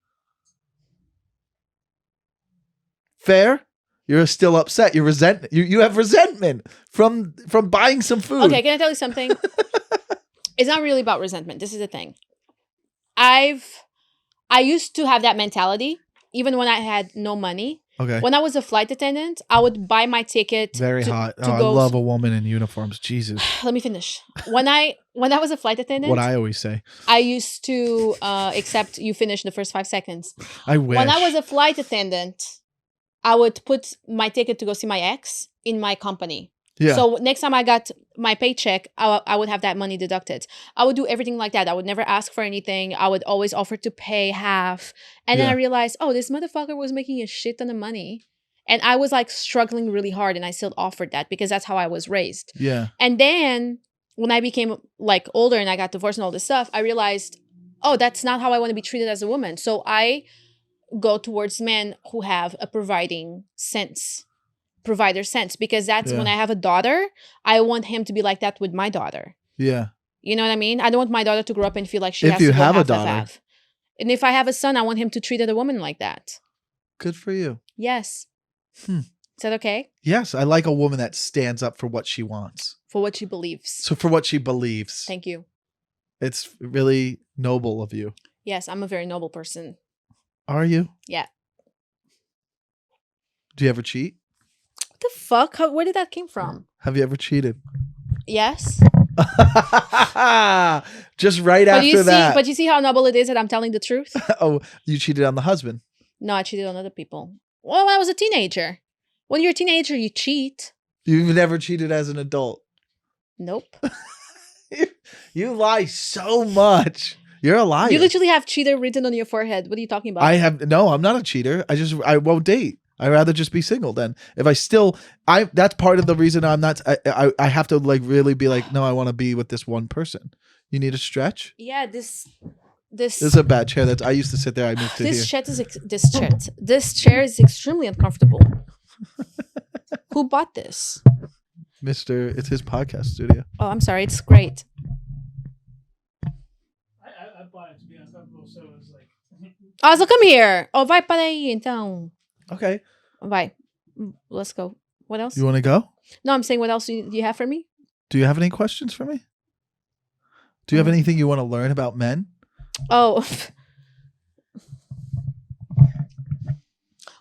Fair? You're still upset. You have resentment from buying some food. Okay, can I tell you something? It's not really about resentment. This is the thing. I used to have that mentality, even when I had no money. Okay. When I was a flight attendant, I would buy my ticket. Very to, hot. To Oh, I go. love a woman in uniforms. Jesus. Let me finish. When I was a flight attendant, What I always say. I used to accept you finish the first 5 seconds. I wish. When I was a flight attendant, I would put my ticket to go see my ex in my company. Yeah. So next time I got my paycheck, I would have that money deducted. I would do everything like that. I would never ask for anything. I would always offer to pay half. And then I realized, oh, this motherfucker was making a shit ton of money. And I was like struggling really hard, and I still offered that because that's how I was raised. Yeah. And then when I became like older and I got divorced and all this stuff, I realized, oh, that's not how I want to be treated as a woman. So I go towards men who have a provider sense, because that's when I have a daughter, I want him to be like that with my daughter. Yeah. You know what I mean? I don't want my daughter to grow up and feel like she If has you to go have a half daughter. half. And if I have a son, I want him to treat other women like that. Good for you. Yes. Hmm. Is that okay? Yes, I like a woman that stands up for what she wants. For what she believes. So for what she believes. Thank you. It's really noble of you. Yes, I'm a very noble person. Are you? Yeah. Do you ever cheat? What the fuck? Where did that came from? Have you ever cheated? Yes. Just right after that. But you see how noble it is that I'm telling the truth? Oh, you cheated on the husband. No, I cheated on other people. Well, when I was a teenager. When you're a teenager, you cheat. You've never cheated as an adult. Nope. You lie so much. You're a liar. You literally have cheater written on your forehead. What are you talking about? I'm not a cheater. I won't date. I'd rather just be single then. If that's part of the reason I'm not, I have to like really be like, no, I want to be with this one person. You need a stretch? Yeah, this is a bad chair. I used to sit there. I moved to here. This chair is extremely uncomfortable. Who bought this? It's his podcast studio. Oh, I'm sorry. It's great. I bought it to be uncomfortable, so it was like. Oh, so come here. Oh, vai para aí, então. Okay. Vai. Let's go. What else? You want to go? No, I'm saying what else do you have for me? Do you have any questions for me? Do you have anything you want to learn about men? Oh.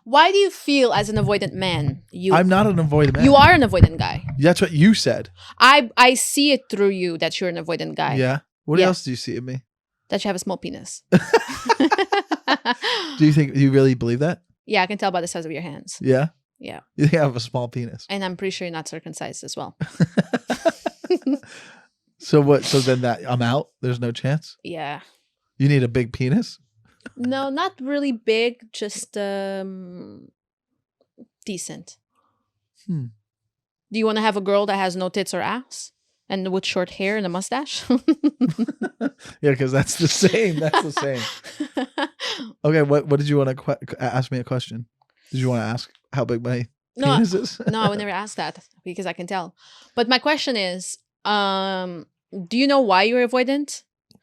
Why do you feel as an avoidant man? I'm not an avoidant man. You are an avoidant guy. That's what you said. I see it through you that you're an avoidant guy. Yeah. What else do you see in me? That you have a small penis. Do you really believe that? Yeah, I can tell by the size of your hands. Yeah? Yeah. You think I have a small penis? And I'm pretty sure you're not circumcised as well. So what? So then I'm out? There's no chance? Yeah. You need a big penis? No, not really big, just decent. Do you want to have a girl that has no tits or ass? And with short hair and a mustache? Yeah, because that's the same. That's the same. Okay, what did you want to ask me a question? Did you want to ask how big my penis is? No, I would never ask that because I can tell. But my question is, do you know why you're avoidant?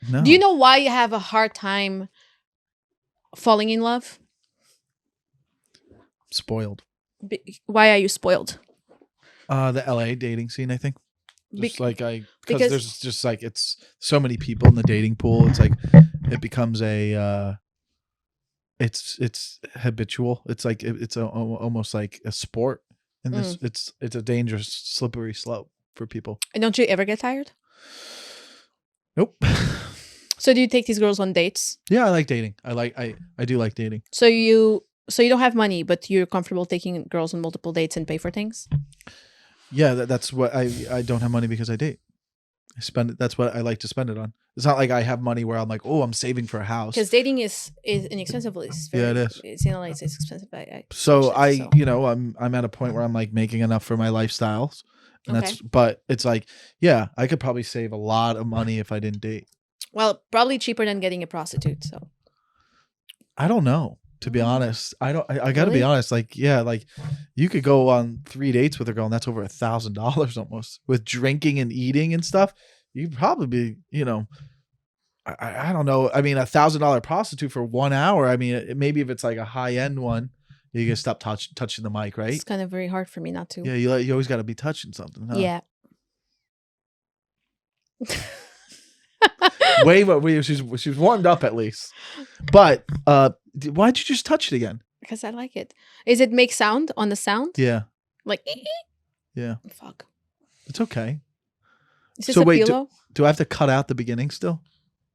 No. Do you know why you have a hard time falling in love? Spoiled. Why are you spoiled? The LA dating scene, I think. Just because there's just like it's so many people in the dating pool. It's like it becomes it's habitual. It's like it's almost like a sport, and it's a dangerous slippery slope for people. And don't you ever get tired? Nope. So do you take these girls on dates? Yeah, I like dating. I do like dating. So you don't have money, but you're comfortable taking girls on multiple dates and pay for things? Yeah, that's what I don't have money because I date. I spend it. That's what I like to spend it on. It's not like I have money where I'm like, oh, I'm saving for a house. Because dating is inexpensive. Yeah, it is. It's expensive. I'm at a point where I'm like making enough for my lifestyles, and but it's like, yeah, I could probably save a lot of money if I didn't date. Well, probably cheaper than getting a prostitute. So I don't know. To be honest, I gotta be honest. Like, yeah, like you could go on 3 dates with a girl, and that's over $1,000 almost with drinking and eating and stuff. You'd probably be, I don't know. I mean, $1,000 prostitute for 1 hour. I mean, maybe if it's like a high end one, you can stop touching the mic, right? It's kind of very hard for me not to. Yeah, you always got to be touching something. Huh? Yeah. She's warmed up at least. But why'd you just touch it again? Because I like it. Is it make sound on the sound? Yeah. Like, Yeah. fuck. It's okay. Is this So a wait, pillow? do I have to cut out the beginning still?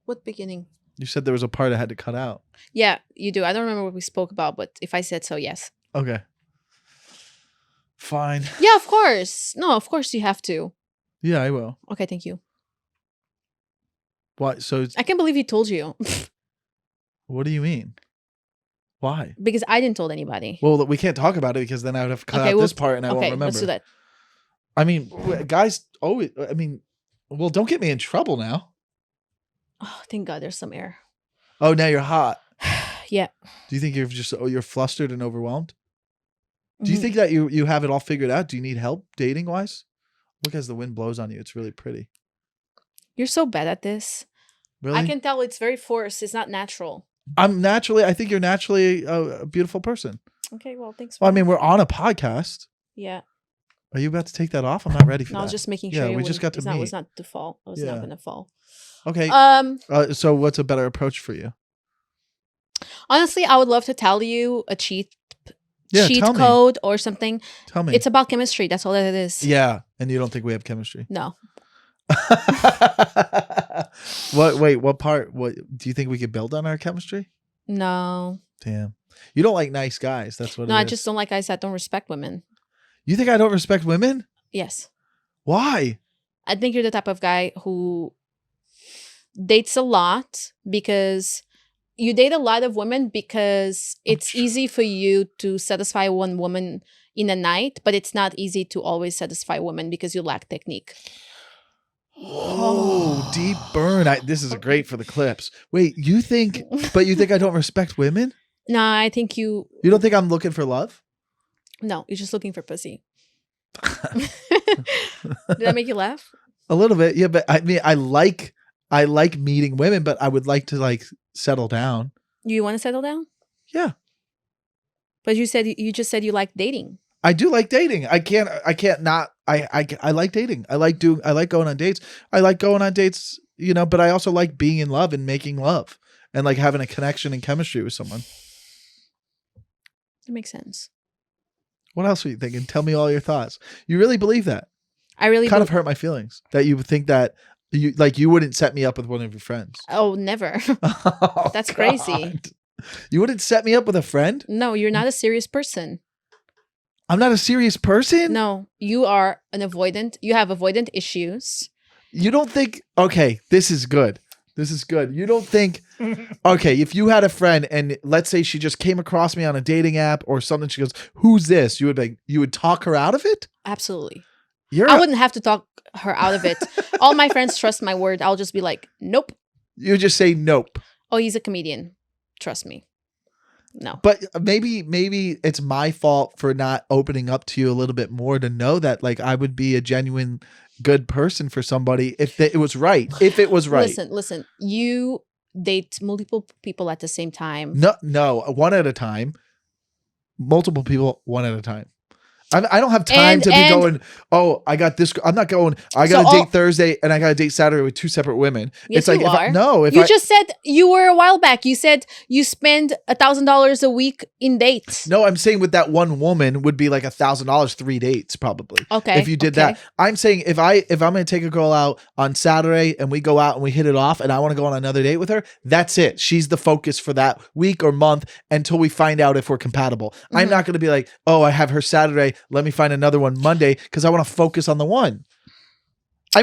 What beginning? You said there was a part I had to cut out. Yeah, you do. I don't remember what we spoke about, but if I said so, yes. Okay. Fine. Yeah, of course. No, of course you have to. Yeah, I will. Okay, thank you. Why? So I can't believe he told you. what do you mean? Why? Because I didn't told anybody. Well, we can't talk about it because then I would have to cut out this part and I won't remember. Let's do that. I mean, guys always, well, don't get me in trouble now. Oh, thank God there's some air. Oh, now you're hot. Yeah. Do you think you're flustered and overwhelmed? Do you think that you have it all figured out? Do you need help dating wise? Look, as the wind blows on you, it's really pretty. You're so bad at this. Really? I can tell it's very forced. It's not natural. I think you're naturally a beautiful person. Okay, well, thanks. Well, I mean, we're on a podcast. Yeah. Are you about to take that off? I'm not ready for No, that. I was just making sure. Yeah, we just got to meet. It was not to fall. I was not going to fall. Okay. So what's a better approach for you? Honestly, I would love to tell you a cheat tell me. code or something. Tell me. It's about chemistry. That's all that it is. Yeah, and you don't think we have chemistry? No. What part? What do you think we could build on our chemistry? No. Damn. You don't like nice guys. That's what. No, it I is. just don't like guys that don't respect women. You think I don't respect women? Yes. Why? I think you're the type of guy who dates a lot because you date a lot of women because it's easy for you to satisfy one woman in a night, but it's not easy to always satisfy women because you lack technique. Oh, deep burn. This is great for the clips. Wait, you think I don't respect women? No, I think you don't think I'm looking for love? No, you're just looking for pussy. Did that make you laugh? A little bit. Yeah, but I mean, I like meeting women, but I would like to settle down. You want to settle down? Yeah. But you just said you like dating. I do like dating. I can't not. I like dating. I like going on dates. I like going on dates, but I also like being in love and making love and like having a connection and chemistry with someone. That makes sense. What else are you thinking? Tell me all your thoughts. You really believe that? I really kind of hurt my feelings that you think that you wouldn't set me up with one of your friends. Oh, never. Oh, that's crazy. You wouldn't set me up with a friend? No, you're not a serious person. I'm not a serious person? No, you are an avoidant. You have avoidant issues. You don't think, okay, this is good. This is good. You don't think, okay, if you had a friend and let's say she just came across me on a dating app or something, she goes, who's this? You would talk her out of it? Absolutely. I wouldn't have to talk her out of it. All my friends trust my word. I'll just be like, nope. You just say nope. Oh, he's a comedian. Trust me. No. But maybe it's my fault for not opening up to you a little bit more to know that I would be a genuine good person for somebody if it was right. If it was right. Listen. You date multiple people at the same time. No, one at a time. Multiple people, one at a time. I don't have time to be going, oh, I got this. I'm not going, I got to date Thursday and I got to date Saturday with two separate women. Yes, it's you are. You just said you were a while back. You said you spend $1,000 a week in dates. No, I'm saying with that one woman would be like $1,000, 3 dates probably. Okay. If you did that. I'm saying if I'm going to take a girl out on Saturday and we go out and we hit it off and I want to go on another date with her, that's it. She's the focus for that week or month until we find out if we're compatible. Mm-hmm. I'm not going to be like, oh, I have her Saturday. Let me find another one Monday because I want to focus on the one. I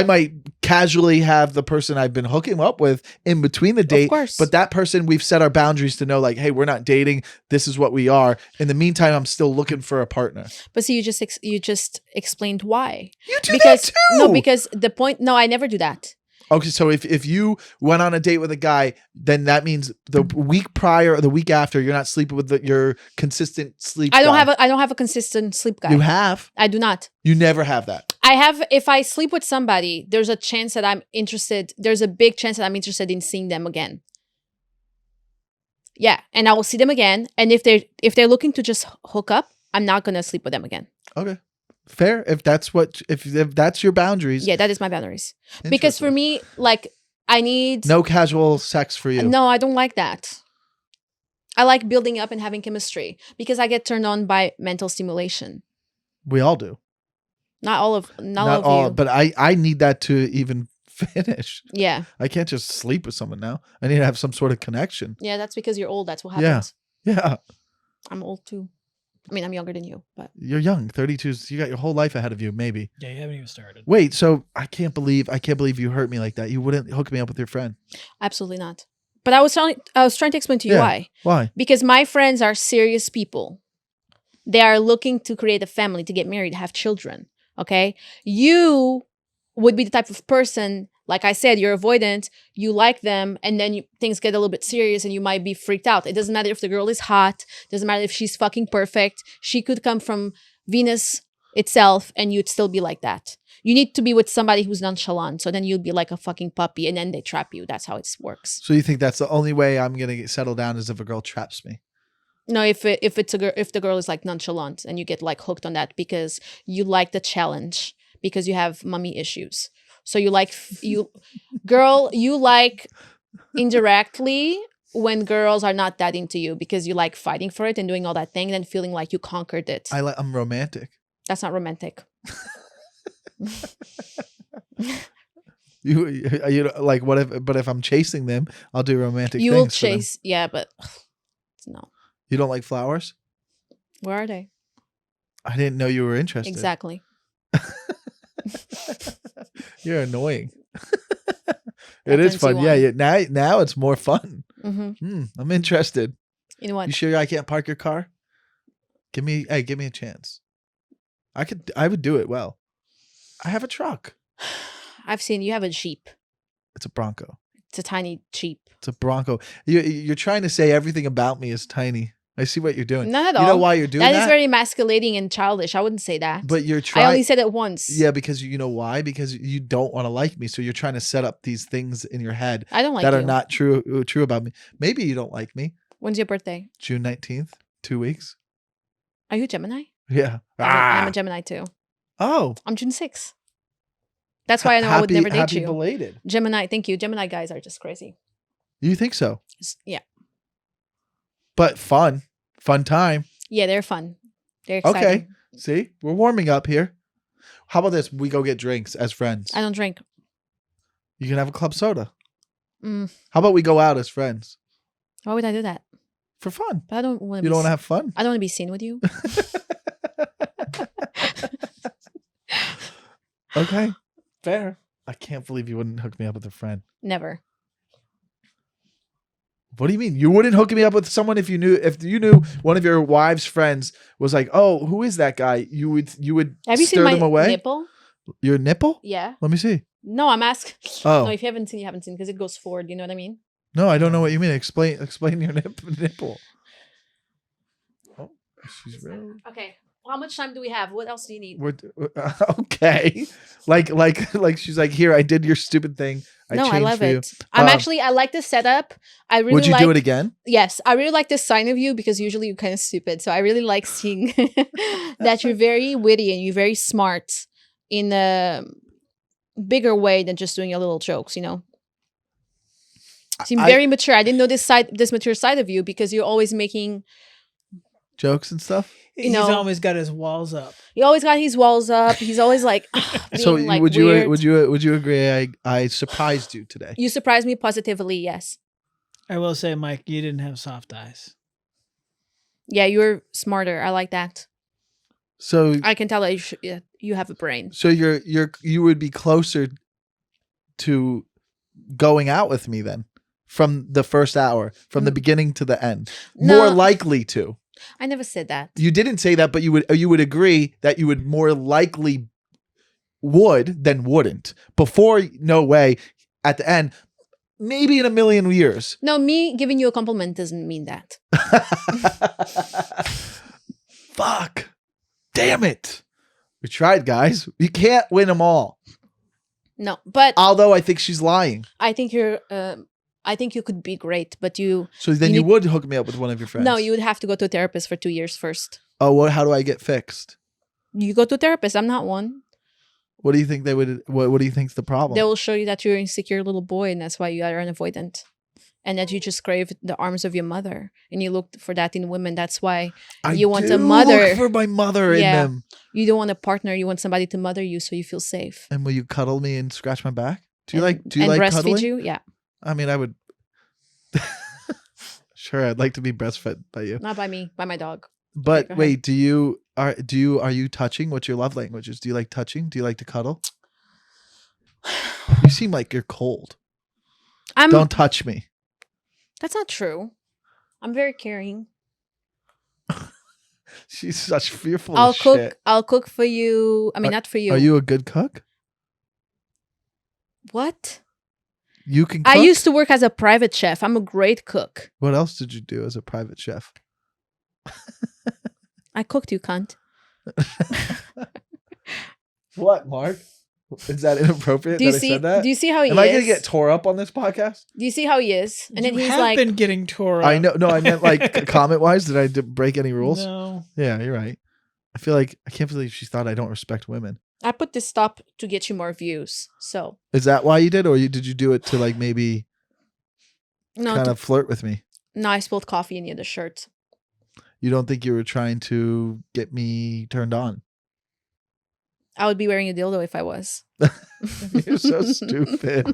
might casually have the person I've been hooking up with in between the date, but that person we've set our boundaries to know like, hey, we're not dating. This is what we are. In the meantime, I'm still looking for a partner. But see, you just explained why. You do that too. No, because the point. No, I never do that. Okay, so if you went on a date with a guy, then that means the week prior or the week after you're not sleeping with your consistent sleep. I don't have a consistent sleep guy. You have? I do not. You never have that. I have. If I sleep with somebody, there's a chance that I'm interested. There's a big chance that I'm interested in seeing them again. Yeah, and I will see them again. And if they're looking to just hook up, I'm not gonna sleep with them again. Okay. Fair. If that's your boundaries. Yeah, that is my boundaries. Because for me, I need no casual sex for you. No, I don't like that. I like building up and having chemistry because I get turned on by mental stimulation. We all do. Not all of you. But I need that to even finish. Yeah. I can't just sleep with someone now. I need to have some sort of connection. Yeah, that's because you're old. That's what Yeah. happens. Yeah. I'm old too. I mean, I'm younger than you, but You're young, 32. You got your whole life ahead of you, maybe. Yeah, you haven't even started. Wait, so I can't believe you hurt me like that. You wouldn't hook me up with your friend. absolutely not. But I was trying to explain to you Yeah. why. Why? Because my friends are serious people. They are looking to create a family, to get married, have children. Okay? You would be the type of person, like I said, you're avoidant, you like them, and then things get a little bit serious and you might be freaked out. It doesn't matter if the girl is hot, doesn't matter if she's fucking perfect. She could come from Venus itself and you'd still be like that. You need to be with somebody who's nonchalant, so then you'll be like a fucking puppy and then they trap you. That's how it works. So you think that's the only way I'm going to get settled down is if a girl traps me? No, if the girl is like nonchalant and you get like hooked on that because you like the challenge, because you have mommy issues. So you like you like indirectly when girls are not that into you because you like fighting for it and doing all that thing and then feeling like you conquered it. I'm romantic. That's not romantic. You like what if I'm chasing them, I'll do romantic You things. will chase, yeah, but no. You don't like flowers? Where are they? I didn't know you were interested. Exactly. You're annoying. It is fun. Yeah. Now it's more fun. Mm-hmm. I'm interested. In what? You sure I can't park your car? Give me a chance. I would do it well. I have a truck. I've seen you have a Jeep. It's a Bronco. It's a tiny Jeep. It's a Bronco. You're trying to say everything about me is tiny. I see what you're doing. Not at all. You know why you're doing that? That is very emasculating and childish. I wouldn't say that. But you're I trying. only said it once. Yeah, because you know why? Because you don't want to like me, so you're trying to set up these things in your head I don't like that you. are not true about me. Maybe you don't like me. When's your birthday? June 19th, 2 weeks. Are you a Gemini? Yeah. I'm a Gemini too. Oh. I'm June 6th. That's why I know I would never date happy you. Belated. Gemini, thank you. Gemini guys are just crazy. You think so? Yeah. But fun time. Yeah, they're fun. They're exciting. Okay. See, we're warming up here. How about this? We go get drinks as friends. I don't drink. You can have a club soda. Mm. How about we go out as friends? Why would I do that? For fun. But I don't want to. You don't want to have fun? I don't want to be seen with you. Okay. Fair. I can't believe you wouldn't hook me up with a friend. Never. What do you mean? You wouldn't hook me up with someone if you knew one of your wife's friends was like, "Oh, who is that guy?" You would Have you seen stir my them away? nipple? Your nipple? Yeah. Let me see. No, I'm asking. Oh. No, if you haven't seen because it goes forward. You know what I mean? No, I don't know what you mean. Explain your nipple. Oh, she's real. Okay. How much time do we have? What else do you need? Okay. Like she's like, "Here, I did your stupid thing. I love for you." it. I like the setup. I really Would you do it again? Yes, I really like this sign of you because usually you're kind of stupid. So I really like seeing that you're very witty and you're very smart in a bigger way than just doing your little jokes, you know? Seem very mature. I didn't know this mature side of you because you're always making jokes and stuff. He's always got his walls up. He always got his walls up. He's always like being, so like, would weird. you agree I surprised you today? You surprised me positively, yes. I will say, Mike, you didn't have soft eyes. Yeah, you're smarter. I like that. So I can tell that you have a brain. So you would be closer to going out with me then from the first hour, from the beginning to the end. No. More likely to. I never said that. You didn't say that, but you would agree that you would more likely would than wouldn't. Before, no way. At the end, maybe in a million years. No, me giving you a compliment doesn't mean that. Fuck. Damn it. We tried, guys. You can't win them all. No, but although I think she's lying. I think you could be great, but you. So then you would hook me up with one of your friends. No, you would have to go to a therapist for 2 years first. Oh, how do I get fixed? You go to a therapist. I'm not one. What do you think they would? What do you think's the problem? They will show you that you're an insecure little boy, and that's why you are an avoidant. and that you just crave the arms of your mother, and you look for that in women. That's why I you want do a mother. look for my mother in Yeah. them. You don't want a partner. You want somebody to mother you, so you feel safe. And will you cuddle me and scratch my back? Do you and, like and breastfeed cuddling? you? Yeah, I mean, I would. Sure, I'd like to be breastfed by you. not by me, by my dog. But go wait, are you touching? What's your love languages? Do you like touching? Do you like to cuddle? You seem like you're cold. Don't touch me. That's not true. I'm very caring. She's such fearful. I'll of cook. Shit. I'll cook for you. I mean, not for you. Are you a good cook? What? You can cook? I used to work as a private chef. I'm a great cook. What else did you do as a private chef? I cooked, you cunt. What, Mark? Is that inappropriate Do you that see? I said that? Do you see how he Am is? I going to get tore up on this podcast? Do you see how he is? And then You he's have like, been getting tore up. I know. No, I meant like comment-wise. Did I break any rules? No. Yeah, you're right. I feel like I can't believe she thought I don't respect women. I put this stop to get you more views. So Is that why you did, or did you do it to like maybe no, kind of flirt with me? no, I spilled coffee in the other shirt. You don't think you were trying to get me turned on? I would be wearing a dildo if I was. You're so stupid.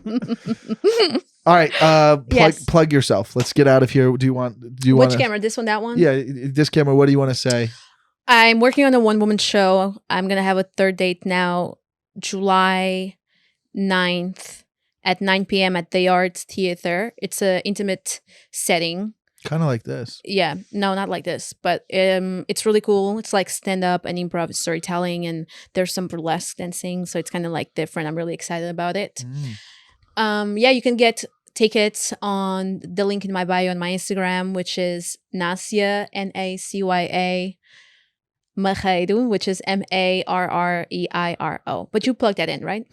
All right, Yes. plug yourself. Let's get out of here. Do you want? Which camera? This one, that one? Yeah, this camera. What do you want to say? I'm working on a one-woman show. I'm gonna have a third date now, July 9th at 9 p.m. at the Arts Theater. It's an intimate setting. Kind of like this. Yeah, no, not like this, but it's really cool. It's like stand-up and improv storytelling, and there's some burlesque dancing, so it's kind of like different. I'm really excited about it. Yeah, you can get tickets on the link in my bio on my Instagram, which is Nacya, Nacya Marreiro, which is Marreiro. But you plug that in, right?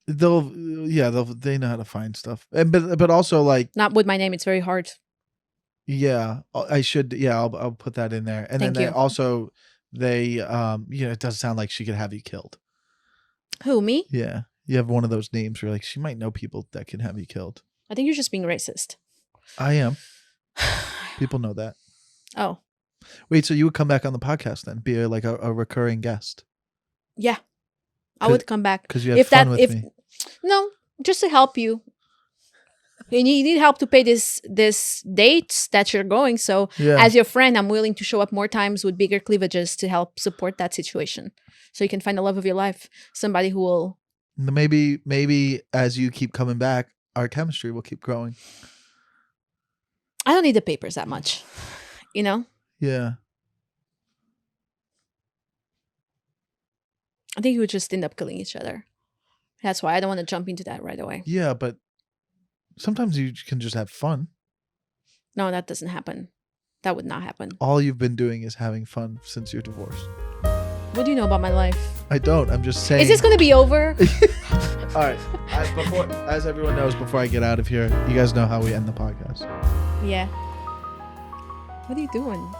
They know how to find stuff, and but also like Not with my name. It's very hard. yeah, I should. Yeah, I'll put that in there, and Thank then you. it does sound like she could have you killed. Who, me? Yeah, you have one of those names where like she might know people that can have you killed. I think you're just being racist. I am. People know that. Oh, Wait, so you would come back on the podcast then, be a recurring guest yeah. I would come back. because you had fun with me. No, just to help you. And you need help to pay this dates that you're going. So Yeah. as your friend, I'm willing to show up more times with bigger cleavages to help support that situation. So you can find the love of your life. Somebody who will. Maybe as you keep coming back, our chemistry will keep growing. I don't need the papers that much. You know? Yeah. I think we would just end up killing each other. That's why I don't want to jump into that right away. Yeah, but sometimes you can just have fun. No, that doesn't happen. That would not happen. All you've been doing is having fun since you're divorced. What do you know about my life? I don't. I'm just saying. Is this going to be over? All right. As everyone knows, before I get out of here, you guys know how we end the podcast. Yeah. What are you doing?